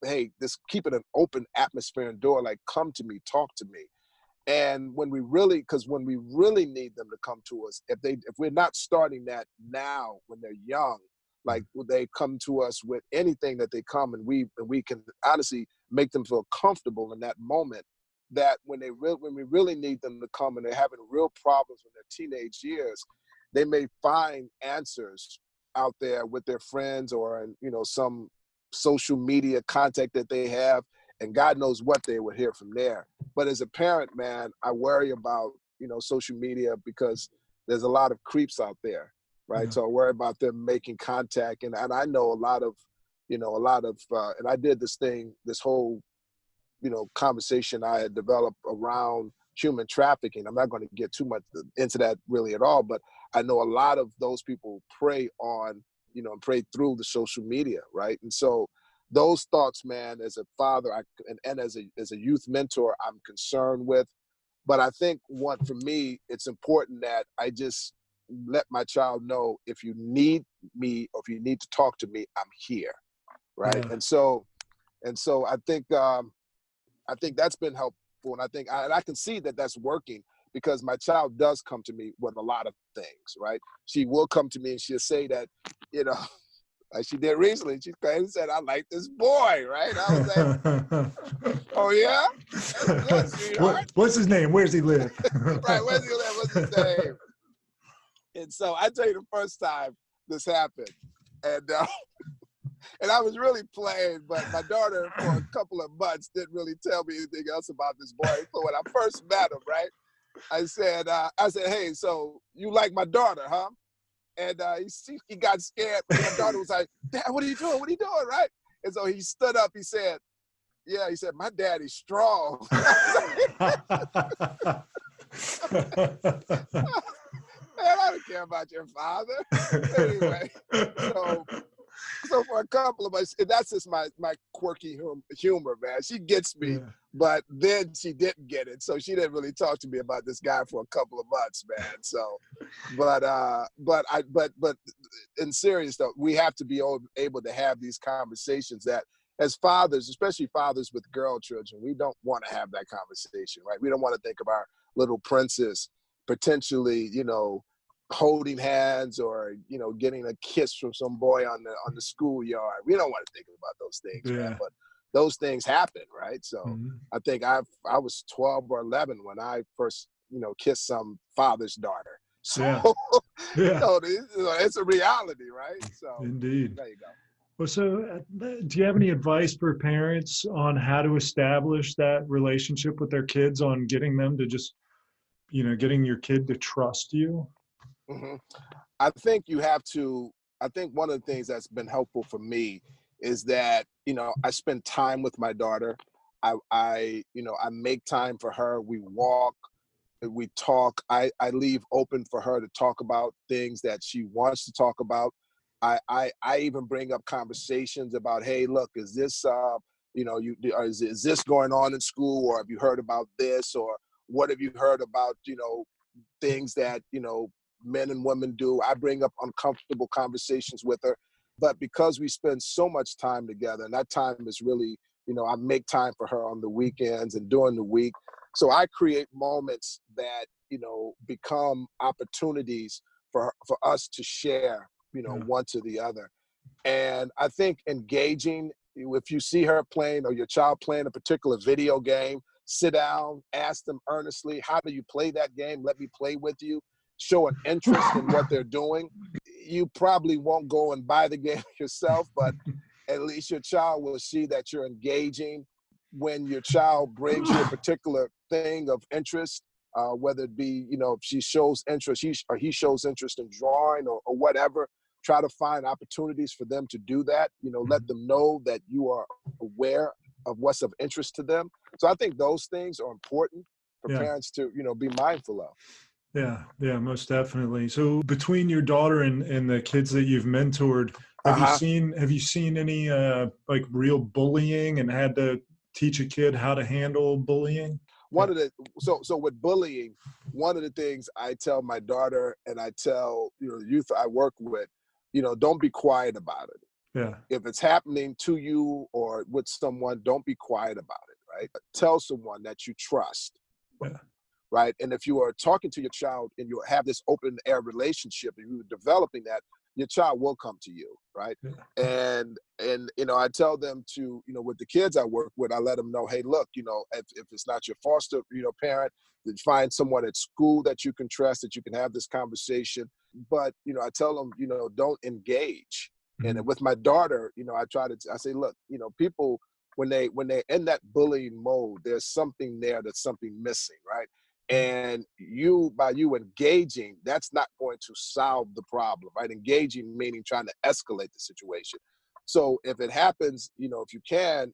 hey, keep it an open atmosphere and door, like, come to me, talk to me. And when we really need them to come to us, if we're not starting that now when they're young, like they come to us with anything that they come, and we can honestly make them feel comfortable in that moment, that when we really need them to come and they're having real problems in their teenage years, they may find answers out there with their friends, or some social media contact that they have, and God knows what they would hear from there. But as a parent, man, I worry about, social media, because there's a lot of creeps out there, right? Yeah. So I worry about them making contact. And I know a lot of, and I did this whole, conversation I had developed around human trafficking. I'm not going to get too much into that really at all, but I know a lot of those people prey on, and prey through the social media, right? And so those thoughts, man, as a father and as a youth mentor, I'm concerned with. But I think for me, it's important that I just let my child know, if you need me or if you need to talk to me, I'm here, right? Yeah. And so I think that's been helpful, and I think I can see that that's working, because my child does come to me with a lot of things, right? She will come to me and she'll say that, like she did recently. She came and said, "I like this boy," right? I was like, "Oh yeah, that's good, sweetheart." What's his name? Where's he live? Right, where's he live? What's his name? And so I tell you, the first time this happened, and I was really playing, but my daughter, for a couple of months, didn't really tell me anything else about this boy. So when I first met him, right, I said, "Hey, so you like my daughter, huh?" And he got scared. My daughter was like, "Dad, what are you doing? What are you doing?" Right? And so he stood up. He said, "Yeah." He said, "My daddy's strong." Man, I don't care about your father. Anyway, so for a couple of months, that's just my quirky humor, man. She gets me, yeah. But then she didn't get it, so she didn't really talk to me about this guy for a couple of months, man. So, but in serious though, we have to be able to have these conversations that, as fathers, especially fathers with girl children, we don't want to have that conversation, right? We don't want to think of our little princess potentially, holding hands or, getting a kiss from some boy on the schoolyard. We don't want to think about those things, yeah. Man, but those things happen, right? So I think I was 12 or 11 when I first, kissed some father's daughter. So, yeah. It's a reality, right? So indeed. There you go. Well, so do you have any advice for parents on how to establish that relationship with their kids, on getting them to just, getting your kid to trust you? Mm-hmm. I think you have to I think one of the things that's been helpful for me is that, I spend time with my daughter. I make time for her. We walk, we talk. I leave open for her to talk about things that she wants to talk about. I even bring up conversations about, hey, look, is this, is this going on in school, or have you heard about this, or what have you heard about, things that, men and women do. I bring up uncomfortable conversations with her, but because we spend so much time together, and that time is really, I make time for her on the weekends and during the week. So I create moments that, become opportunities for us to share, one to the other. And I think engaging, if you see her playing or your child playing a particular video game, sit down, ask them earnestly, how do you play that game? Let me play with you. Show an interest in what they're doing. You probably won't go and buy the game yourself, but at least your child will see that you're engaging. When your child brings you a particular thing of interest, whether it be, if she shows interest, he shows interest in drawing or whatever, try to find opportunities for them to do that. Let them know that you are aware of what's of interest to them. So I think those things are important for parents to, be mindful of. Yeah, most definitely. So between your daughter and the kids that you've mentored, have you seen any like real bullying and had to teach a kid how to handle bullying? So with bullying, one of the things I tell my daughter and I tell, the youth I work with, don't be quiet about it. Yeah. If it's happening to you or with someone, don't be quiet about it, right? Tell someone that you trust. Yeah. Right. And if you are talking to your child and you have this open air relationship and you're developing that, your child will come to you. Right. Yeah. And I tell them to, with the kids I work with, I let them know, hey, look, if it's not your foster, parent, then find someone at school that you can trust, that you can have this conversation. But, I tell them, don't engage. Mm-hmm. And with my daughter, I say, look, people, when they're in that bullying mode, there's something there that's something missing. Right. And by you engaging, that's not going to solve the problem, right? Engaging meaning trying to escalate the situation. So if it happens, if you can,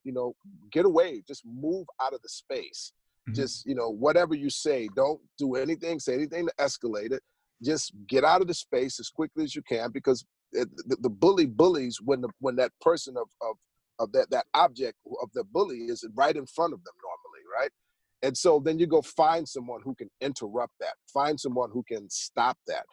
get away, just move out of the space. Mm-hmm. Just, whatever you say, don't do anything, say anything to escalate it. Just get out of the space as quickly as you can, because the bully bullies when that person of that object of the bully is right in front of them normally, right? And so then you go find someone who can interrupt that, find someone who can stop that.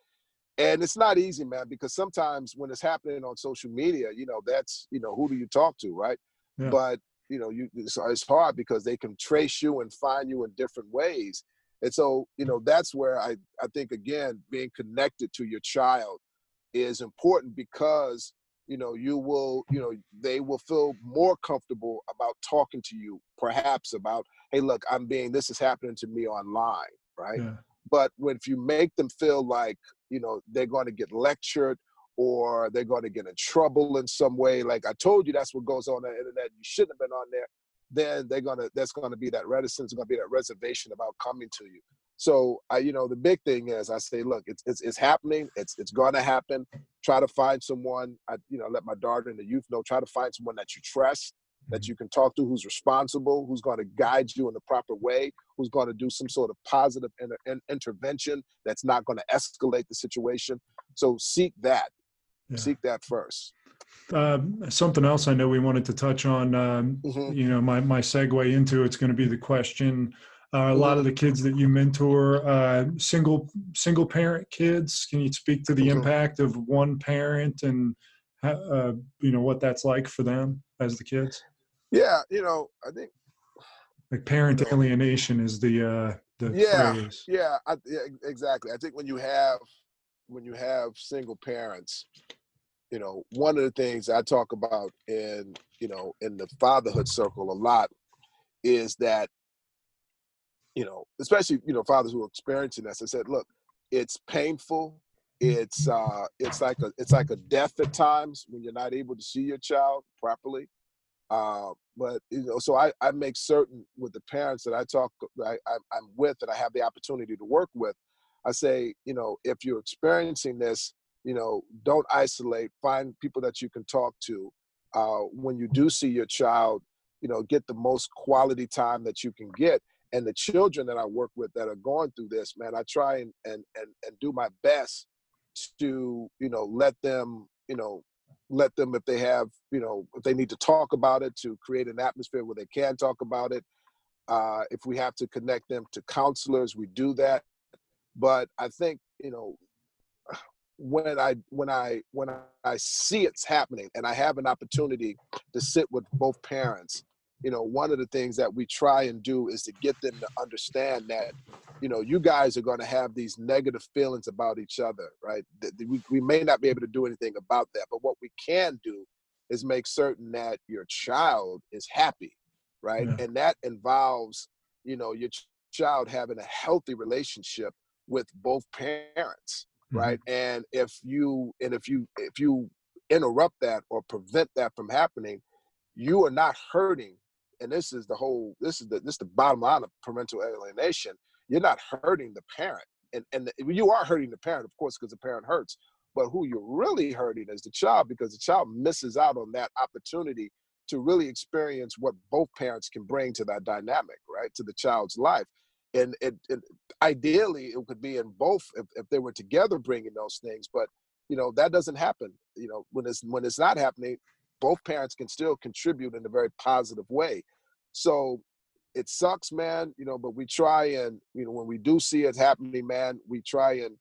And it's not easy, man, because sometimes when it's happening on social media, that's, who do you talk to, right? Yeah. But, it's hard because they can trace you and find you in different ways. And so, that's where I think, again, being connected to your child is important, because they will feel more comfortable about talking to you, perhaps about, hey, look, this is happening to me online, right? Yeah. But if you make them feel like, they're going to get lectured or they're going to get in trouble in some way, like I told you, that's what goes on the internet, you shouldn't have been on there, then that's going to be that reticence, going to be that reservation about coming to you. So the big thing is I say, look, it's happening. It's going to happen. Try to find someone. Let my daughter and the youth know. Try to find someone that you trust, that you can talk to, who's responsible, who's going to guide you in the proper way, who's going to do some sort of positive intervention that's not going to escalate the situation. So seek that. Yeah. Seek that first. Something else I know we wanted to touch on. My segue into it's going to be the question. A lot of the kids that you mentor, single parent kids. Can you speak to the impact of one parent and what that's like for them as the kids? Yeah, I think like parent alienation is the phrase. Yeah, exactly. I think when you have single parents, one of the things I talk about in the Fatherhood Circle a lot is that, especially, fathers who are experiencing this, I said, look, it's painful. It's like a death at times when you're not able to see your child properly. But, so I make certain with the parents that I'm with and I have the opportunity to work with, I say, if you're experiencing this, don't isolate, find people that you can talk to. When you do see your child, get the most quality time that you can get. And the children that I work with that are going through this, man, I try and do my best to, let them, if they have, if they need to talk about it, to create an atmosphere where they can talk about it. If we have to connect them to counselors, we do that. But I think, when I see it's happening and I have an opportunity to sit with both parents, one of the things that we try and do is to get them to understand that, you guys are going to have these negative feelings about each other, right? We may not be able to do anything about that, but what we can do is make certain that your child is happy, right? Yeah. And that involves, your child having a healthy relationship with both parents, right? And if you interrupt that or prevent that from happening, you are not hurting. And this is the bottom line of parental alienation. You're not hurting the parent, and you are hurting the parent, of course, because the parent hurts. But who you're really hurting is the child, because the child misses out on that opportunity to really experience what both parents can bring to that dynamic, right, to the child's life. And ideally, it could be in both if they were together bringing those things. But that doesn't happen. When it's not happening, both parents can still contribute in a very positive way. So it sucks, man. But we try and when we do see it happening, man, we try and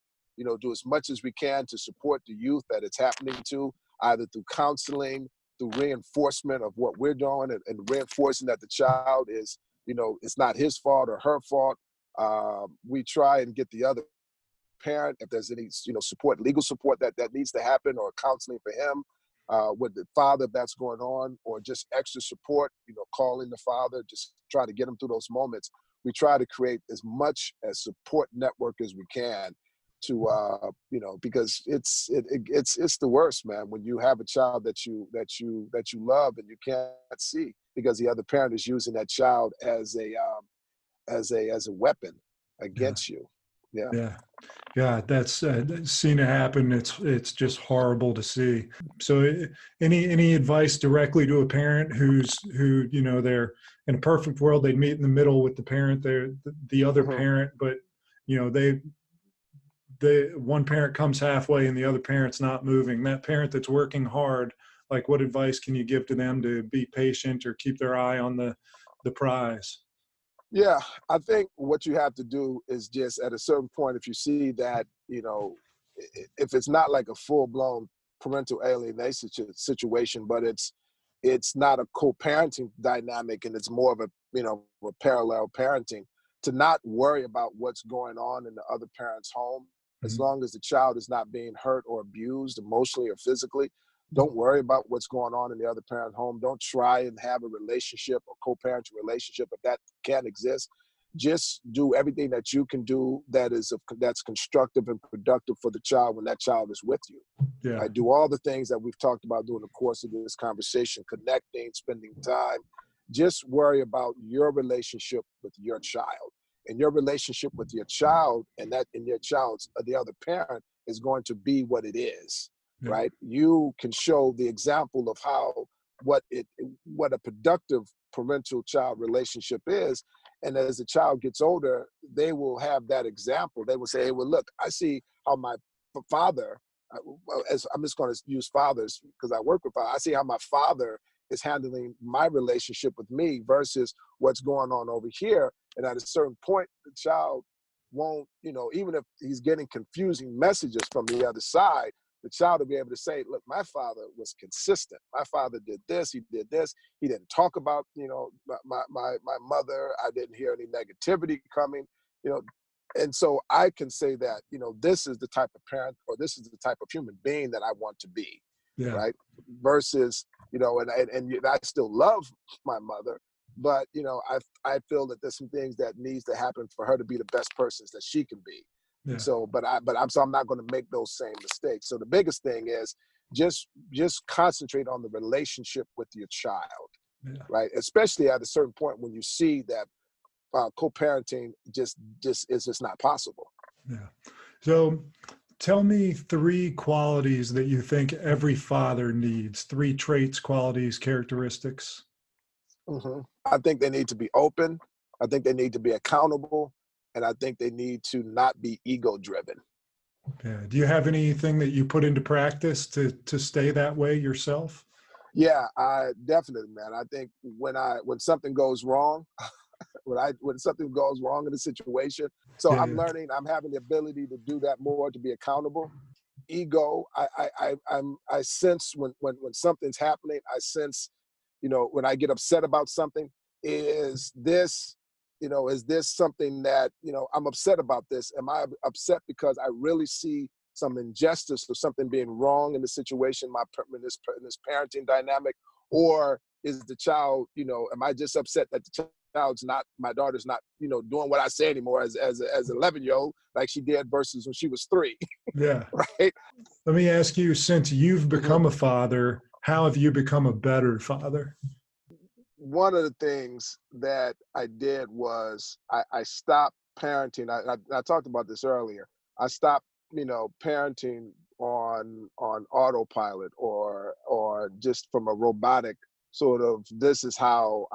do as much as we can to support the youth that it's happening to, either through counseling, through reinforcement of what we're doing, and reinforcing that the child is, it's not his fault or her fault. We try and get the other parent, if there's any, support, legal support that needs to happen, or counseling for him, with the father, if that's going on, or just extra support, calling the father, just try to get him through those moments. We try to create as much as support network as we can to, because it's the worst, man, when you have a child that you love and you can't see because the other parent is using that child as a weapon against you. Yeah, that's seen it happen. It's just horrible to see. So, any advice directly to a parent who they're in a perfect world, they'd meet in the middle with the parent, they're the other parent, but the one parent comes halfway and the other parent's not moving. That parent that's working hard, like, what advice can you give to them to be patient or keep their eye on the prize? Yeah, I think what you have to do is just at a certain point, if you see that, if it's not like a full-blown parental alienation situation, but it's not a co-parenting dynamic and it's more of a parallel parenting, to not worry about what's going on in the other parent's home, as long as the child is not being hurt or abused emotionally or physically. Don't worry about what's going on in the other parent's home. Don't try and have a relationship or co-parenting relationship if that can't exist. Just do everything that you can do that's constructive and productive for the child when that child is with you. Yeah. Right? Do all the things that we've talked about during the course of this conversation, connecting, spending time. Just worry about your relationship with your child. And your relationship with your child and your child's the other parent is going to be what it is. Yeah. Right? You can show the example of what a productive parental-child relationship is, and as the child gets older, they will have that example. They will say, "Hey, well, look, I see how my father." As I'm just going to use fathers because I work with fathers. I see how my father is handling my relationship with me versus what's going on over here, and at a certain point, the child won't, even if he's getting confusing messages from the other side, the child will be able to say, look, my father was consistent. My father did this, he did this. He didn't talk about, my mother. I didn't hear any negativity coming, And so I can say that, this is the type of parent, or this is the type of human being that I want to be, right? Versus, and I still love my mother, but, I feel that there's some things that needs to happen for her to be the best person that she can be. Yeah. So, I'm not going to make those same mistakes. So the biggest thing is just concentrate on the relationship with your child, right? Especially at a certain point when you see that co-parenting just is just not possible. Yeah. So Tell me 3 qualities that you think every father needs, 3 traits, qualities, characteristics. I think they need to be open. I think they need to be accountable. And I think they need to not be ego driven. Yeah. Do you have anything that you put into practice to stay that way yourself? Yeah, I definitely, man. I think when something goes wrong, when something goes wrong in a situation, so Yeah, I'm yeah. learning, I'm having the ability to do that more, to be accountable. Ego, I sense when something's happening, I sense, when I get upset about something, is this, is this something that, I'm upset about this? Am I upset because I really see some injustice or something being wrong in the situation, in this parenting dynamic? Or is the child, am I just upset that the my daughter's not, doing what I say anymore as 11-year-old, like she did versus when she was 3, Yeah. right? Let me ask you, since you've become a father, how have you become a better father? One of the things that I did was I stopped parenting. I talked about this earlier. I stopped, parenting on autopilot or just from a robotic sort of, this is how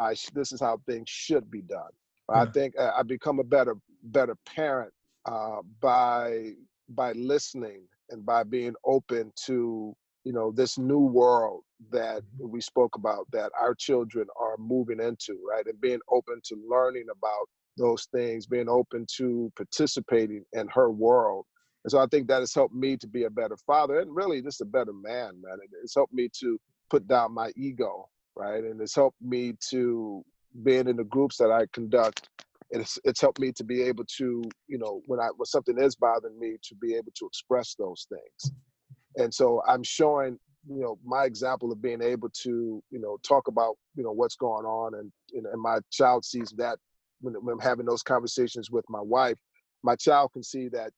things should be done. I Yeah. think I become a better parent by listening and by being open to, this new world that we spoke about, that our children are moving into, right? And being open to learning about those things, being open to participating in her world. And so I think that has helped me to be a better father and really just a better man. It's helped me to put down my ego, right? And it's helped me to, being in the groups that I conduct, it's helped me to be able to, when something is bothering me, to be able to express those things. And so I'm showing, my example of being able to, talk about, what's going on. And my child sees that when I'm having those conversations with my wife, my child can see that,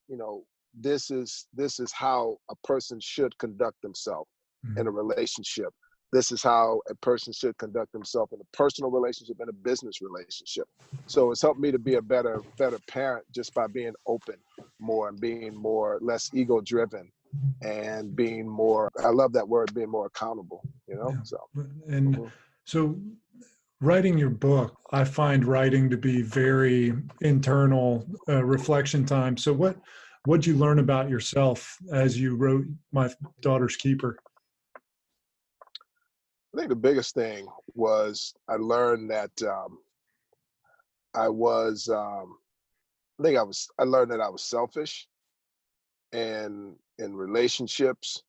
this is how a person should conduct themselves in a relationship. This is how a person should conduct themselves in a personal relationship and a business relationship. So it's helped me to be a better parent just by being open more and being less ego driven and being more, I love that word, being more accountable, Yeah. so. And so writing your book, I find writing to be very internal reflection time. So what'd you learn about yourself as you wrote My Daughter's Keeper? I think the biggest thing was I learned that I learned that I was selfish and in relationships,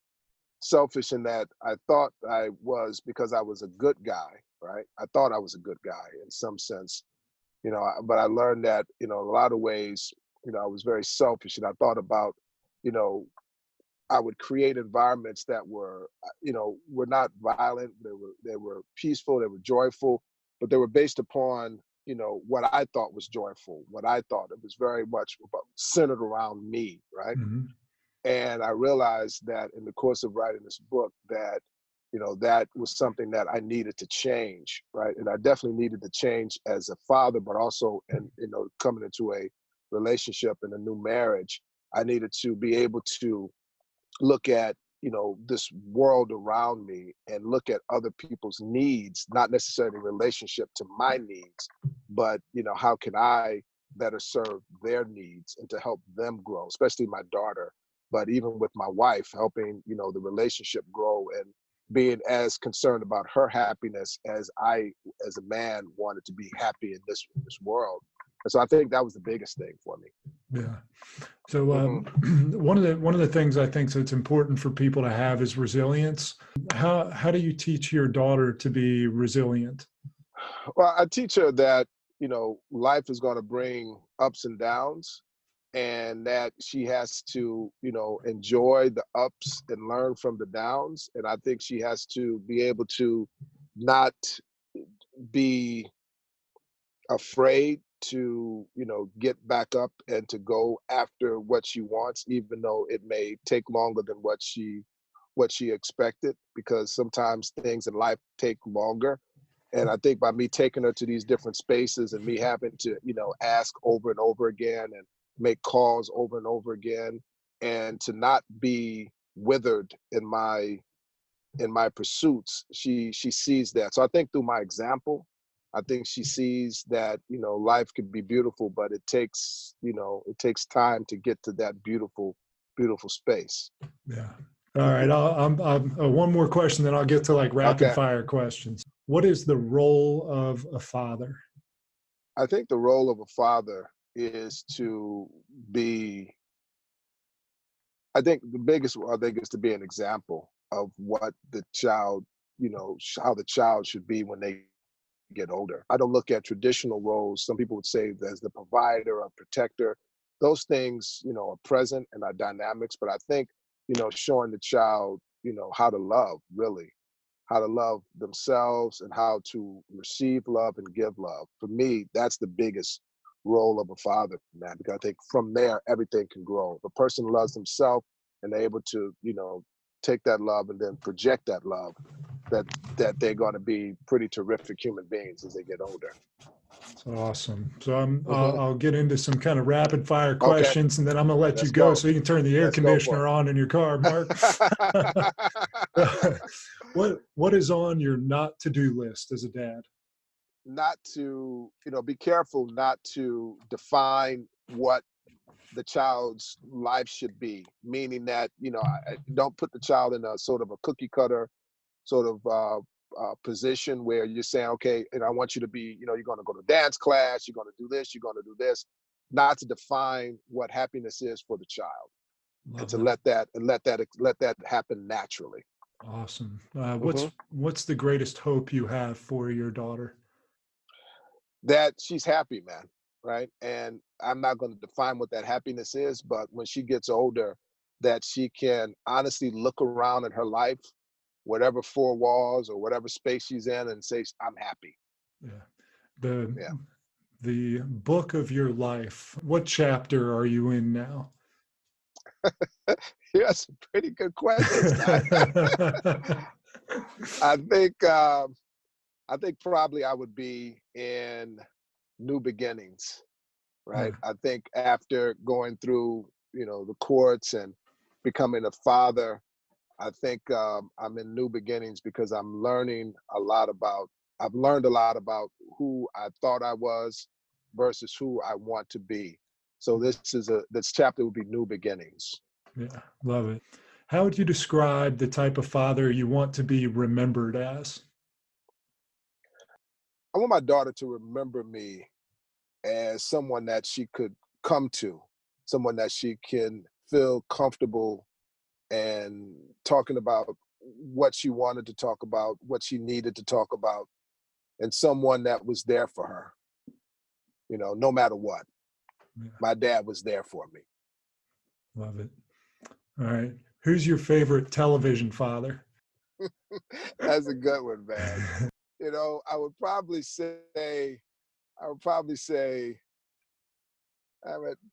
selfish in that I thought I was, because I was a good guy, right? I thought I was a good guy in some sense, but I learned that, in a lot of ways, I was very selfish, and I thought about, you know, I would create environments that were, were not violent. They were peaceful. They were joyful, but they were based upon, what I thought was joyful. What I thought, it was very much centered around me, right? Mm-hmm. And I realized that in the course of writing this book, that, that was something that I needed to change, right? And I definitely needed to change as a father, but also, coming into a relationship and a new marriage, I needed to be able to look at, this world around me and look at other people's needs, not necessarily in relationship to my needs, but, how can I better serve their needs and to help them grow, especially my daughter, but even with my wife, helping, the relationship grow and being as concerned about her happiness as I, as a man, wanted to be happy in this world. And so I think that was the biggest thing for me. Yeah. So one of the things I think that's important for people to have is resilience. How do you teach your daughter to be resilient? Well, I teach her that, life is going to bring ups and downs, and that she has to, enjoy the ups and learn from the downs. And I think she has to be able to not be afraid to, get back up and to go after what she wants, even though it may take longer than what she expected, because sometimes things in life take longer. And I think by me taking her to these different spaces and me having to, ask over and over again and make calls over and over again, and to not be withered in my pursuits. She sees that. So I think through my example, I think she sees that, life could be beautiful, but it takes time to get to that beautiful space. Yeah. All right. I'm one more question, then I'll get to like rapid fire questions. What is the role of a father? I think the role of a father is to be, I think the biggest, is to be an example of what the child, how the child should be when they get older. I don't look at traditional roles. Some people would say as the provider or protector. Those things, are present and are dynamics, but I think, showing the child, how to love, really, how to love themselves and how to receive love and give love. For me, that's the biggest role of a father, man, because I think from there, everything can grow. If a person loves themselves and they're able to, take that love and then project that love, that they're going to be pretty terrific human beings as they get older. That's awesome. So I'll get into some kind of rapid fire questions, and then I'm going to let Let's you go go. so you can turn the air conditioner on in your car, Mark. What is on your not to-do list as a dad? Not to, be careful not to define what the child's life should be, meaning that, I don't put the child in a sort of a cookie cutter sort of position where you're saying, okay, and I want you to be, you're going to go to dance class, you're going to do this, you're going to do this, not to define what happiness is for the child. Love and to that. let that happen naturally. Awesome. What's the greatest hope you have for your daughter? That she's happy, man. Right. And I'm not going to define what that happiness is, but when she gets older, that she can honestly look around at her life, whatever four walls or whatever space she's in, and say, I'm happy. Yeah. The book of your life, what chapter are you in now? Yeah, that's a pretty good question. I think probably I would be in New Beginnings, right? I think after going through, the courts and becoming a father, I think I'm in New Beginnings because I've learned a lot about who I thought I was versus who I want to be. So this chapter would be New Beginnings. Yeah, love it. How would you describe the type of father you want to be remembered as? I want my daughter to remember me as someone that she could come to, someone that she can feel comfortable and talking about what she wanted to talk about, what she needed to talk about, and someone that was there for her, no matter what. Yeah. My dad was there for me. Love it. All right. Who's your favorite television father? That's a good one, man. I would probably say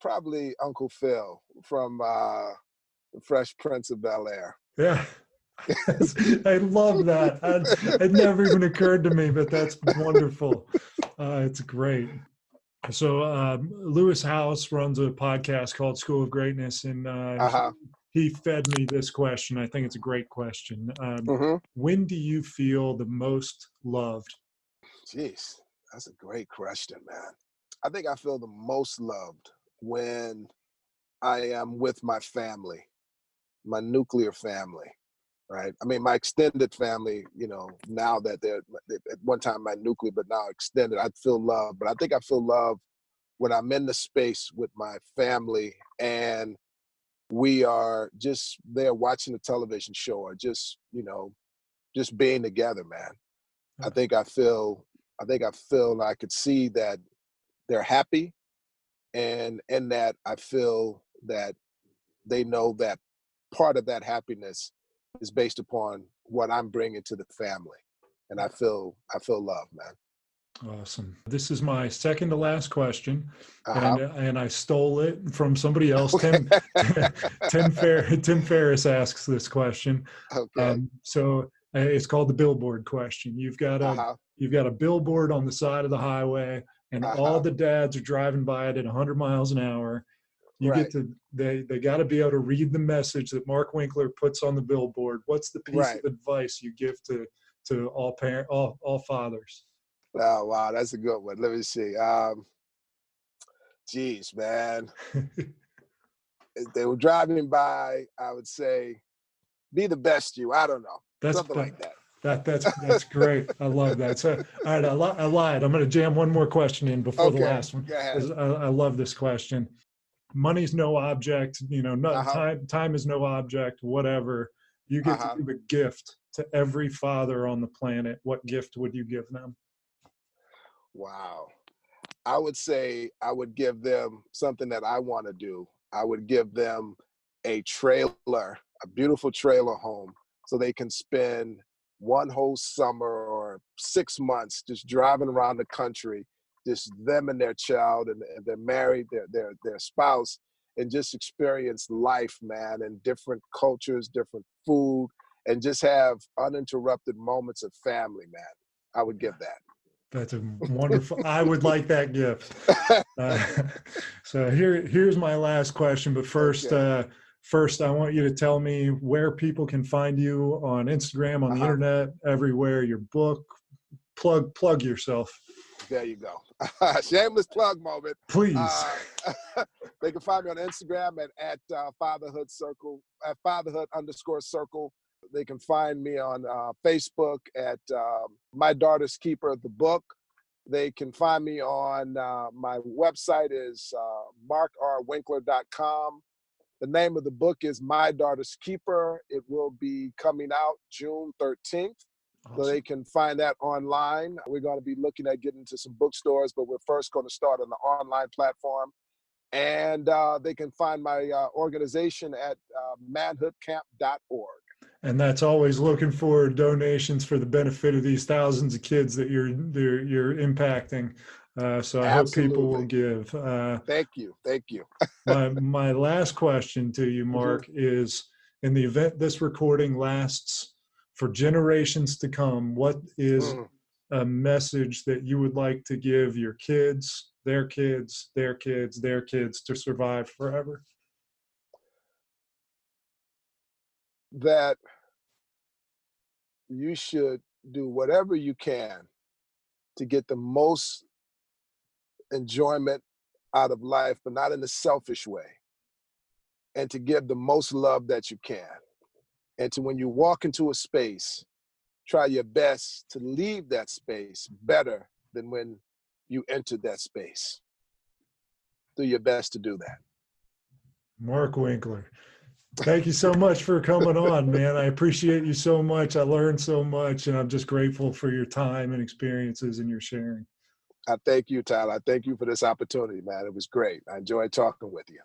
probably Uncle Phil from The Fresh Prince of Bel-Air. Yeah. I love that. It never even occurred to me, but that's wonderful. It's great. So Lewis House runs a podcast called School of Greatness, and he fed me this question. I think it's a great question. When do you feel the most loved? Jeez, that's a great question, man. I think I feel the most loved when I am with my family, my nuclear family, right? I mean, my extended family, now that they're at one time my nuclear, but now extended, I feel love. But I think I feel love when I'm in the space with my family and we are just there watching a television show or just being together, man. I think I feel I could see that they're happy, and in that I feel that they know that part of that happiness is based upon what I'm bringing to the family, and I feel love, man. Awesome. This is my second to last question, and I stole it from somebody else. Tim Ferriss asks this question. Okay. So it's called the billboard question. You've got a billboard on the side of the highway, and all the dads are driving by it at 100 miles an hour. You get to, they got to be able to read the message that Mark Winkler puts on the billboard. What's the piece of advice you give to all fathers? Oh, wow, that's a good one. Let me see. Geez, man. If they were driving by, I would say, be the best you. I don't know. Something like that. That's great. I love that. So, all right, I lied. I'm going to jam one more question in before the last one. Go ahead. I love this question. Money's no object, time is no object, whatever. You get to give a gift to every father on the planet. What gift would you give them? Wow. I would say I would give them something that I want to do. I would give them a trailer, a beautiful trailer home, so they can spend one whole summer or 6 months just driving around the country, just them and their child, and they're married, their spouse, and just experience life, man, and different cultures, different food, and just have uninterrupted moments of family, man. I would give that. That's a wonderful, I would like that gift. So here's my last question, but first, first I want you to tell me where people can find you on Instagram, on the internet, everywhere, your book, plug yourself. There you go. Shameless plug moment. Please. They can find me on Instagram at Fatherhood Circle, at Fatherhood_Circle. They can find me on Facebook at My Daughter's Keeper, the book. They can find me on my website is markrwinkler.com. The name of the book is My Daughter's Keeper. It will be coming out June 13th. Awesome. So they can find that online. We're going to be looking at getting to some bookstores, but we're first going to start on the online platform. And they can find my organization at manhoodcamp.org. And that's always looking for donations for the benefit of these thousands of kids that you're impacting. So I hope people will give. Thank you. my last question to you, Mark, is in the event this recording lasts for generations to come, what is a message that you would like to give your kids, their kids, their kids, their kids to survive forever? That you should do whatever you can to get the most enjoyment out of life, but not in a selfish way, and to give the most love that you can. And to, when you walk into a space, try your best to leave that space better than when you entered that space. Do your best to do that. Mark Winkler, thank you so much for coming on, man. I appreciate you so much. I learned so much, and I'm just grateful for your time and experiences and your sharing. I thank you, Tyler. I thank you for this opportunity, man. It was great. I enjoyed talking with you.